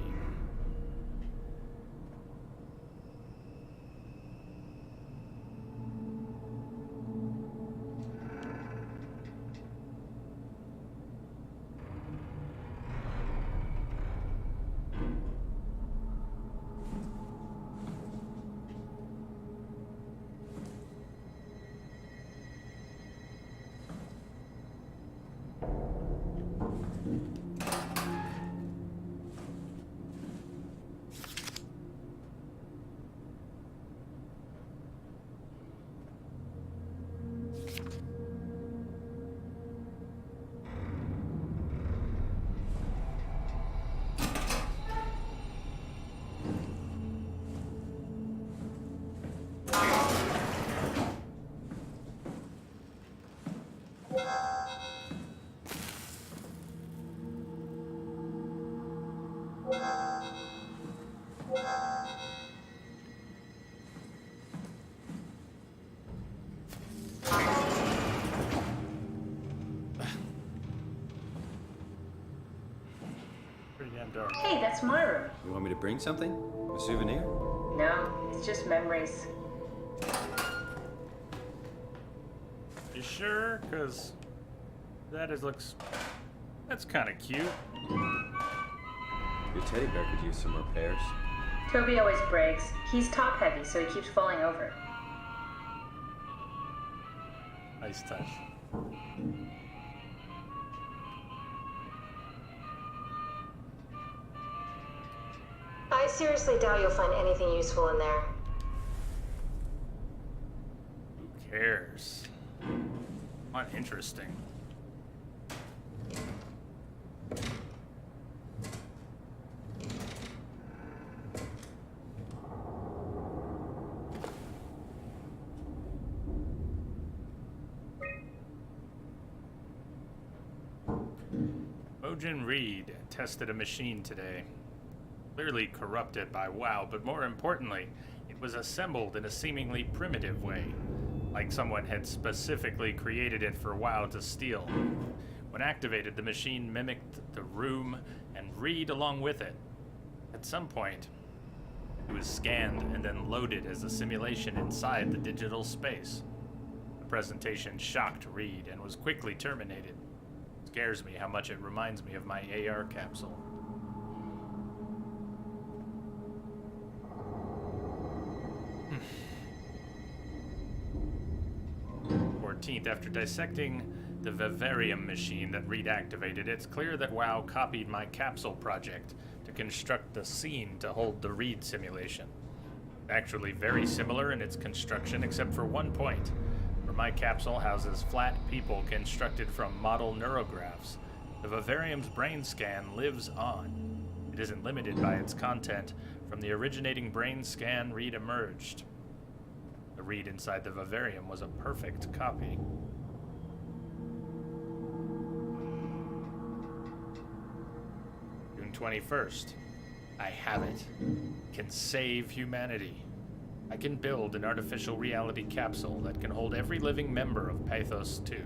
front door. Hey, that's my room. You want me to bring something? A souvenir? No, it's just memories. You sure? Because that's kind of cute. Your teddy bear could use some repairs. Toby always breaks. He's top heavy, so he keeps falling over. Nice touch. I seriously doubt you'll find anything useful in there. Who cares? Not interesting. Mogen Reed tested a machine today. Clearly corrupted by WoW, but more importantly, it was assembled in a seemingly primitive way, like someone had specifically created it for WoW to steal. When activated, the machine mimicked the room and Reed along with it. At some point, it was scanned and then loaded as a simulation inside the digital space. The presentation shocked Reed and was quickly terminated. Scares me how much it reminds me of my AR capsule. 14th, after dissecting the vivarium machine that Reed activated, it's clear that WoW copied my capsule project to construct the scene to hold the Reed simulation. Actually very similar in its construction, except for one point, where my capsule houses flat people constructed from model neurographs. The vivarium's brain scan lives on. It isn't limited by its content. From the originating brain scan, Reed emerged. The Reed inside the vivarium was a perfect copy. June 21st. I have it. Can save humanity. I can build an artificial reality capsule that can hold every living member of Pathos 2.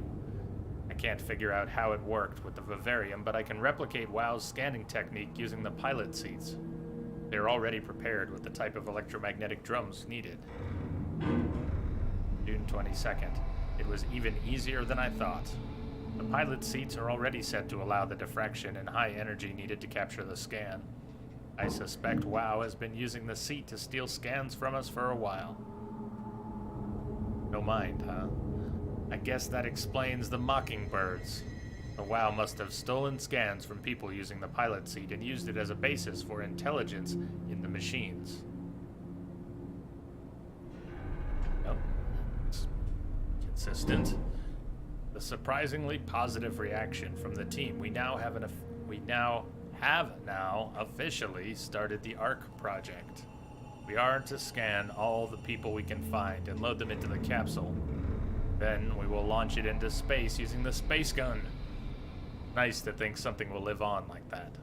I can't figure out how it worked with the vivarium, but I can replicate WoW's scanning technique using the pilot seats. They're already prepared with the type of electromagnetic drums needed. June 22nd. It was even easier than I thought. The pilot seats are already set to allow the diffraction and high energy needed to capture the scan. I suspect WoW has been using the seat to steal scans from us for a while. No mind, huh? I guess that explains the mockingbirds. The WoW must have stolen scans from people using the pilot seat and used it as a basis for intelligence in the machines. Well, it's consistent. The surprisingly positive reaction from the team. We now have officially started the ARC project. We are to scan all the people we can find and load them into the capsule. Then we will launch it into space using the space gun. Nice to think something will live on like that.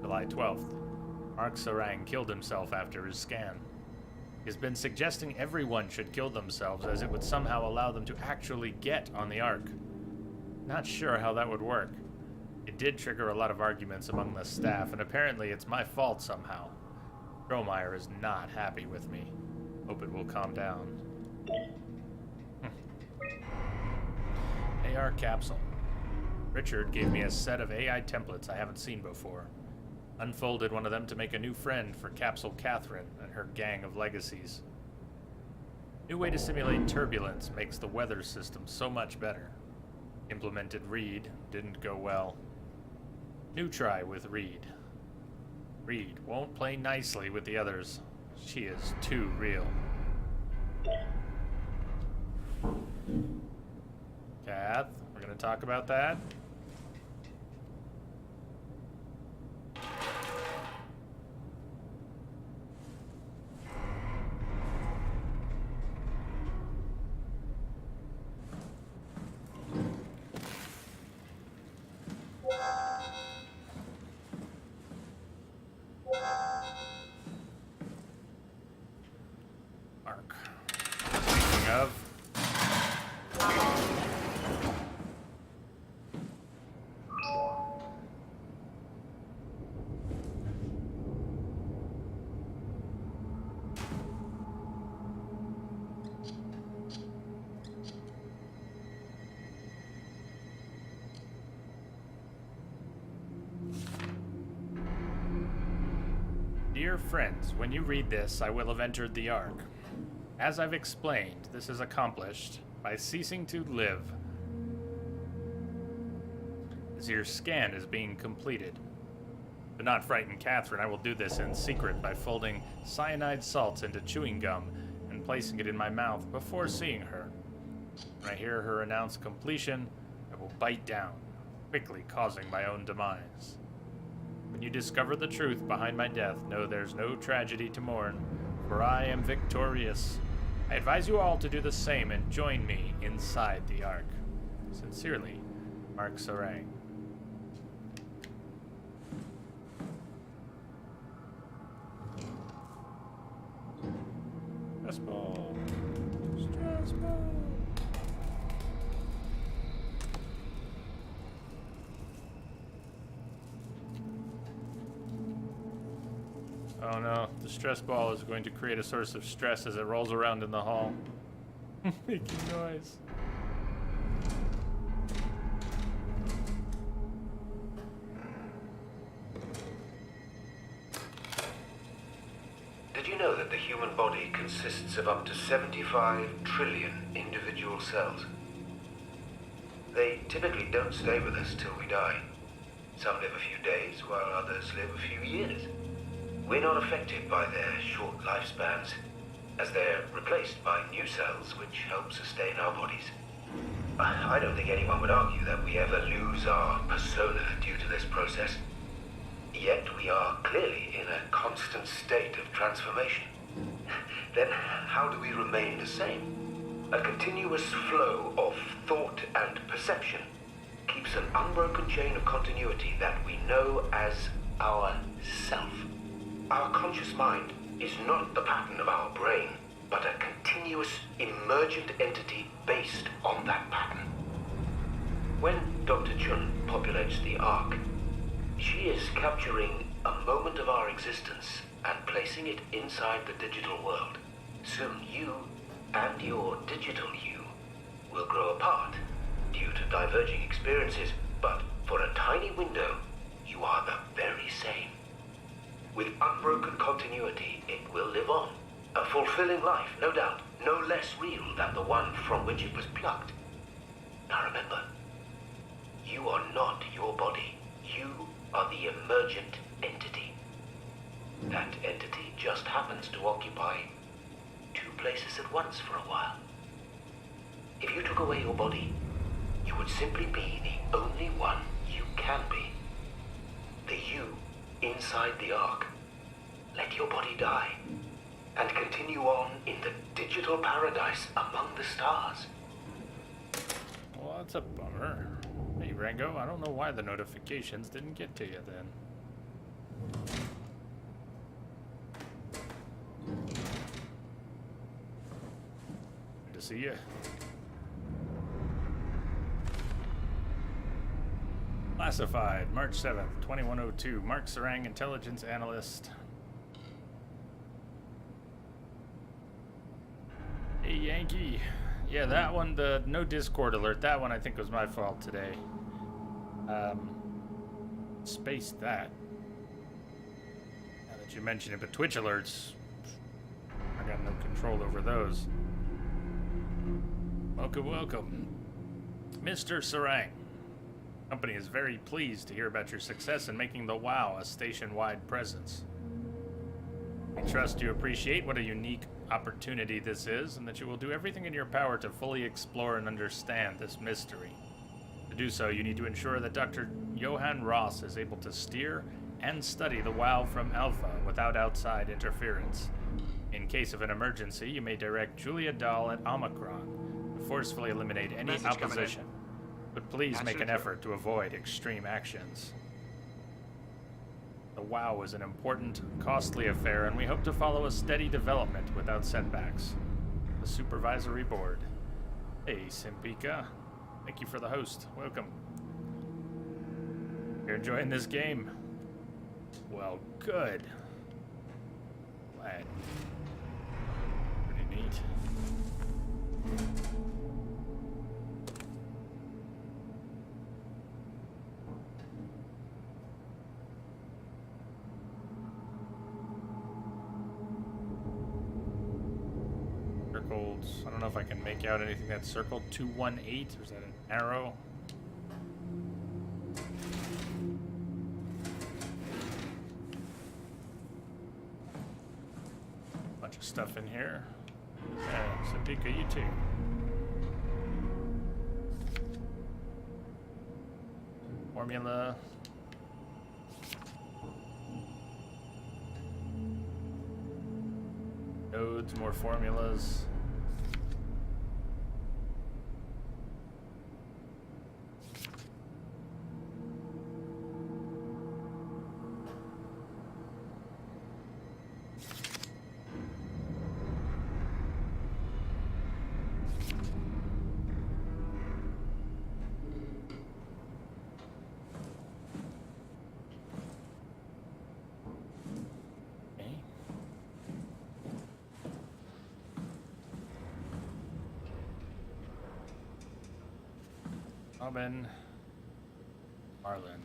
July 12th. Mark Sarang killed himself after his scan. He's been suggesting everyone should kill themselves as it would somehow allow them to actually get on the Ark. Not sure how that would work. It did trigger a lot of arguments among the staff, and apparently it's my fault somehow. Strohmeyer is not happy with me. Hope it will calm down. AR capsule. Richard gave me a set of AI templates I haven't seen before. Unfolded one of them to make a new friend for Capsule Catherine and her gang of legacies. New way to simulate turbulence makes the weather system so much better. Implemented Reed, didn't go well. New try with Reed. Reed won't play nicely with the others. She is too real. Kath, we're gonna talk about that. Mark. Speaking of, Dear friends, when you read this, I will have entered the Ark. As I've explained, this is accomplished by ceasing to live. As your scan is being completed. Do not frighten Catherine, I will do this in secret by folding cyanide salts into chewing gum and placing it in my mouth before seeing her. When I hear her announce completion, I will bite down, quickly causing my own demise. When you discover the truth behind my death, know there's no tragedy to mourn, for I am victorious. I advise you all to do the same and join me inside the Ark. Sincerely, Mark Sarang. Stress ball. Stress ball. Oh no, the stress ball is going to create a source of stress as it rolls around in the hall. Making noise. Did you know that the human body consists of up to 75 trillion individual cells? They typically don't stay with us till we die. Some live a few days, while others live a few years. We're not affected by their short lifespans, as they're replaced by new cells which help sustain our bodies. I don't think anyone would argue that we ever lose our persona due to this process. Yet we are clearly in a constant state of transformation. Then how do we remain the same? A continuous flow of thought and perception keeps an unbroken chain of continuity that we know as our self. Our conscious mind is not the pattern of our brain, but a continuous emergent entity based on that pattern. When Dr. Chun populates the Ark, she is capturing a moment of our existence and placing it inside the digital world. Soon you and your digital you will grow apart due to diverging experiences, but for a tiny window, you are the very same. With unbroken continuity, it will live on. A fulfilling life, no doubt, no less real than the one from which it was plucked. Now remember, you are not your body. You are the emergent entity. That entity just happens to occupy two places at once for a while. If you took away your body, you would simply be the only one you can be. The you inside the Ark. Let your body die and continue on in the digital paradise among the stars. Well, that's a bummer. Hey, Rango, I don't know why the notifications didn't get to you then. Good to see you. Classified, March 7th, 2102. Mark Sarang, Intelligence Analyst. Hey, Yankee. Yeah, that one, the no Discord alert, that one I think was my fault today. Spaced that. Now that you mention it, but Twitch alerts, I got no control over those. Welcome, welcome. Mr. Sarang. Company is very pleased to hear about your success in making the WoW a station-wide presence. We trust you appreciate what a unique opportunity this is, and that you will do everything in your power to fully explore and understand this mystery. To do so, you need to ensure that Dr. Johann Ross is able to steer and study the WoW from Alpha without outside interference. In case of an emergency, you may direct Julia Dahl at Omicron to forcefully eliminate any opposition. But please make an effort to avoid extreme actions. The WoW is an important, costly affair, and we hope to follow a steady development without setbacks. The Supervisory Board. Hey, Simpika. Thank you for the host. Welcome. You're enjoying this game? Well, good. Glad. Pretty neat. circled. I don't know if I can make out anything that's circled. 218, or is that an arrow? Bunch of stuff in here. Yeah, Sapika, you too. Formula. Nodes, more formulas. Robin, Marlin.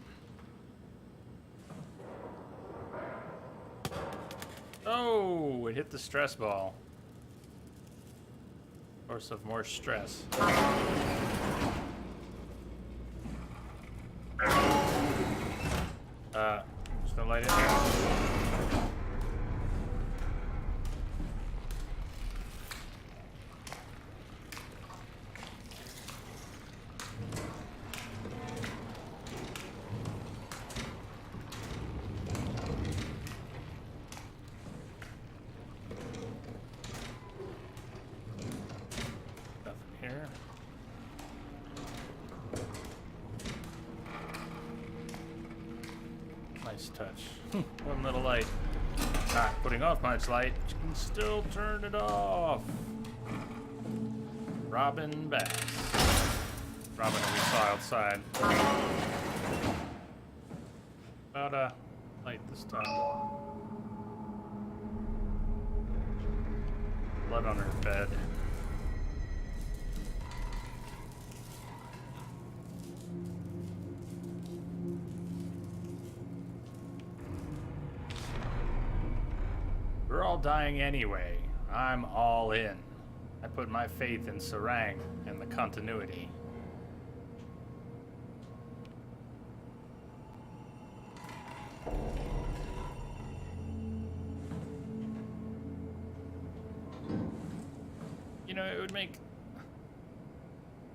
Oh, it hit the stress ball. Source of more stress. There's no light in there. Touch. One little light. Not putting off much light, but you can still turn it off. Robin Bass. Robin we saw outside. About a light this time. Blood on her bed. We're all dying anyway. I'm all in. I put my faith in Sarang and the continuity. You know, it would make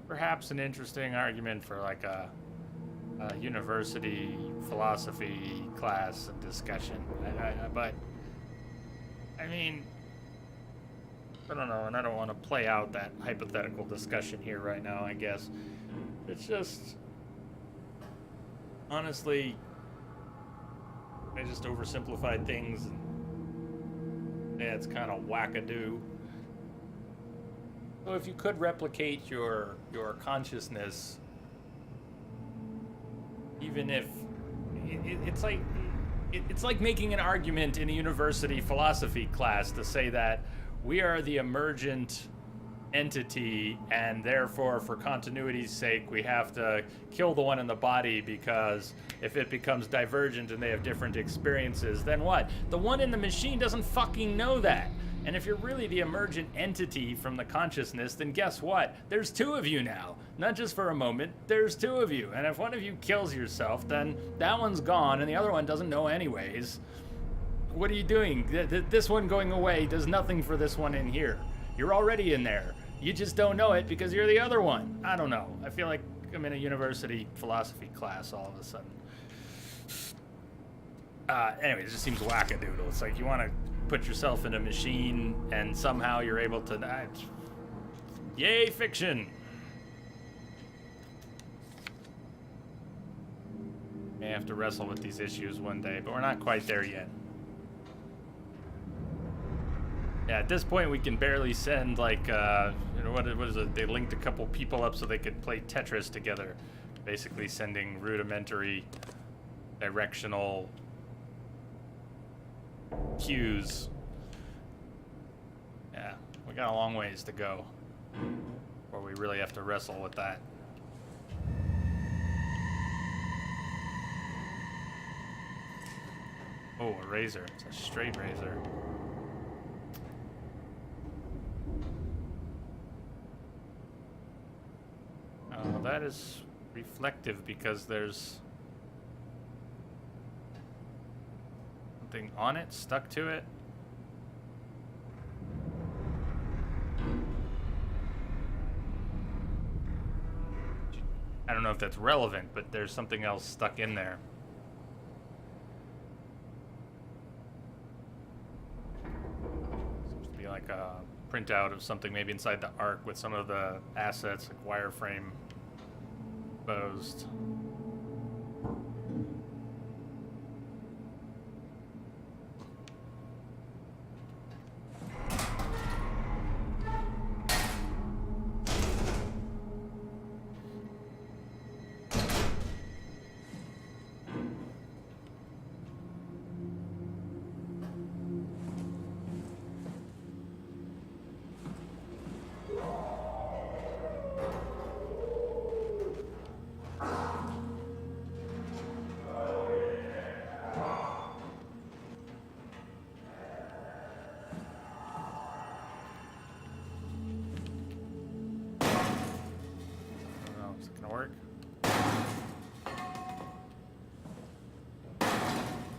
perhaps an interesting argument for like a university philosophy class and discussion. But I mean, I don't know, and I don't want to play out that hypothetical discussion here right now, I guess. It's just, honestly, I just oversimplified things, and yeah, it's kind of wackadoo. So if you could replicate your consciousness, even if it's like, it's like making an argument in a university philosophy class to say that we are the emergent entity, and therefore, for continuity's sake, we have to kill the one in the body, because if it becomes divergent and they have different experiences, then what? The one in the machine doesn't fucking know that. And if you're really the emergent entity from the consciousness, then guess what? There's two of you now. Not just for a moment, there's two of you. And if one of you kills yourself, then that one's gone and the other one doesn't know anyways. What are you doing? This one going away does nothing for this one in here. You're already in there. You just don't know it because you're the other one. I don't know. I feel like I'm in a university philosophy class all of a sudden. Anyway, it just seems wackadoodle. It's like you want to put yourself in a machine and somehow you're able to... yay, fiction! May have to wrestle with these issues one day, but we're not quite there yet. Yeah, at this point we can barely send, like, you know, what is it? They linked a couple people up so they could play Tetris together. Basically sending rudimentary directional cues. Yeah, we got a long ways to go before we really have to wrestle with that. Oh, a razor. It's a straight razor. that is reflective because there's something on it, stuck to it. I don't know if that's relevant, but there's something else stuck in there. Seems to be like a printout of something maybe inside the Ark with some of the assets, like wireframe exposed.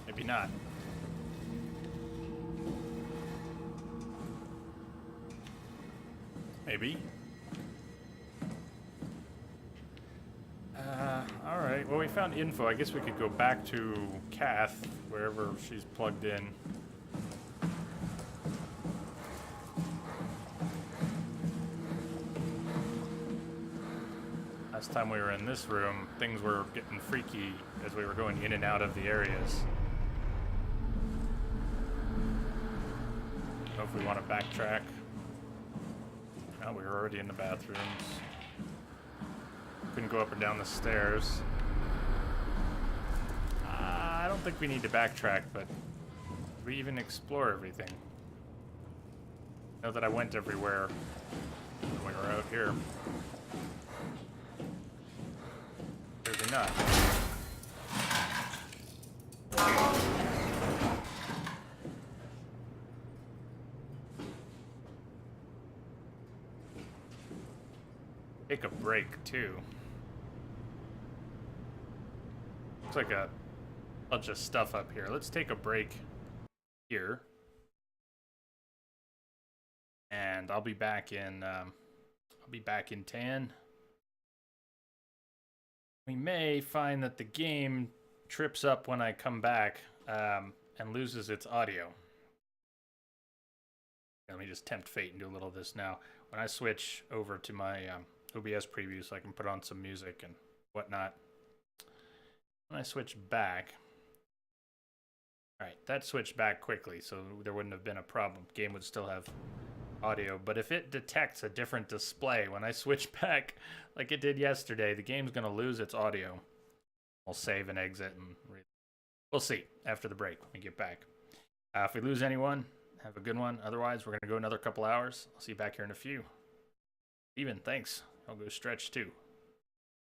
Maybe not. Maybe. Alright, well we found info. I guess we could go back to Kath, wherever she's plugged in. Last time we were in this room, things were getting freaky as we were going in and out of the areas. I don't know if we want to backtrack. Oh, we were already in the bathrooms. Couldn't go up and down the stairs. I don't think we need to backtrack, but did we even explore everything? I know that I went everywhere when we were out here. Clearly not. Take a break, too. Looks like a bunch of stuff up here. Let's take a break here. And I'll be back in 10. We may find that the game trips up when I come back and loses its audio. Let me just tempt fate and do a little of this now. When I switch over to my OBS preview so I can put on some music and whatnot. When I switch back, alright, that switched back quickly, so there wouldn't have been a problem. Game would still have audio, but if it detects a different display when I switch back like it did yesterday, the game's going to lose its audio. I'll save and exit and we'll see after the break when we get back. If we lose anyone, have a good one. Otherwise, we're going to go another couple hours. I'll see you back here in a few. Steven, thanks. I'll go stretch too.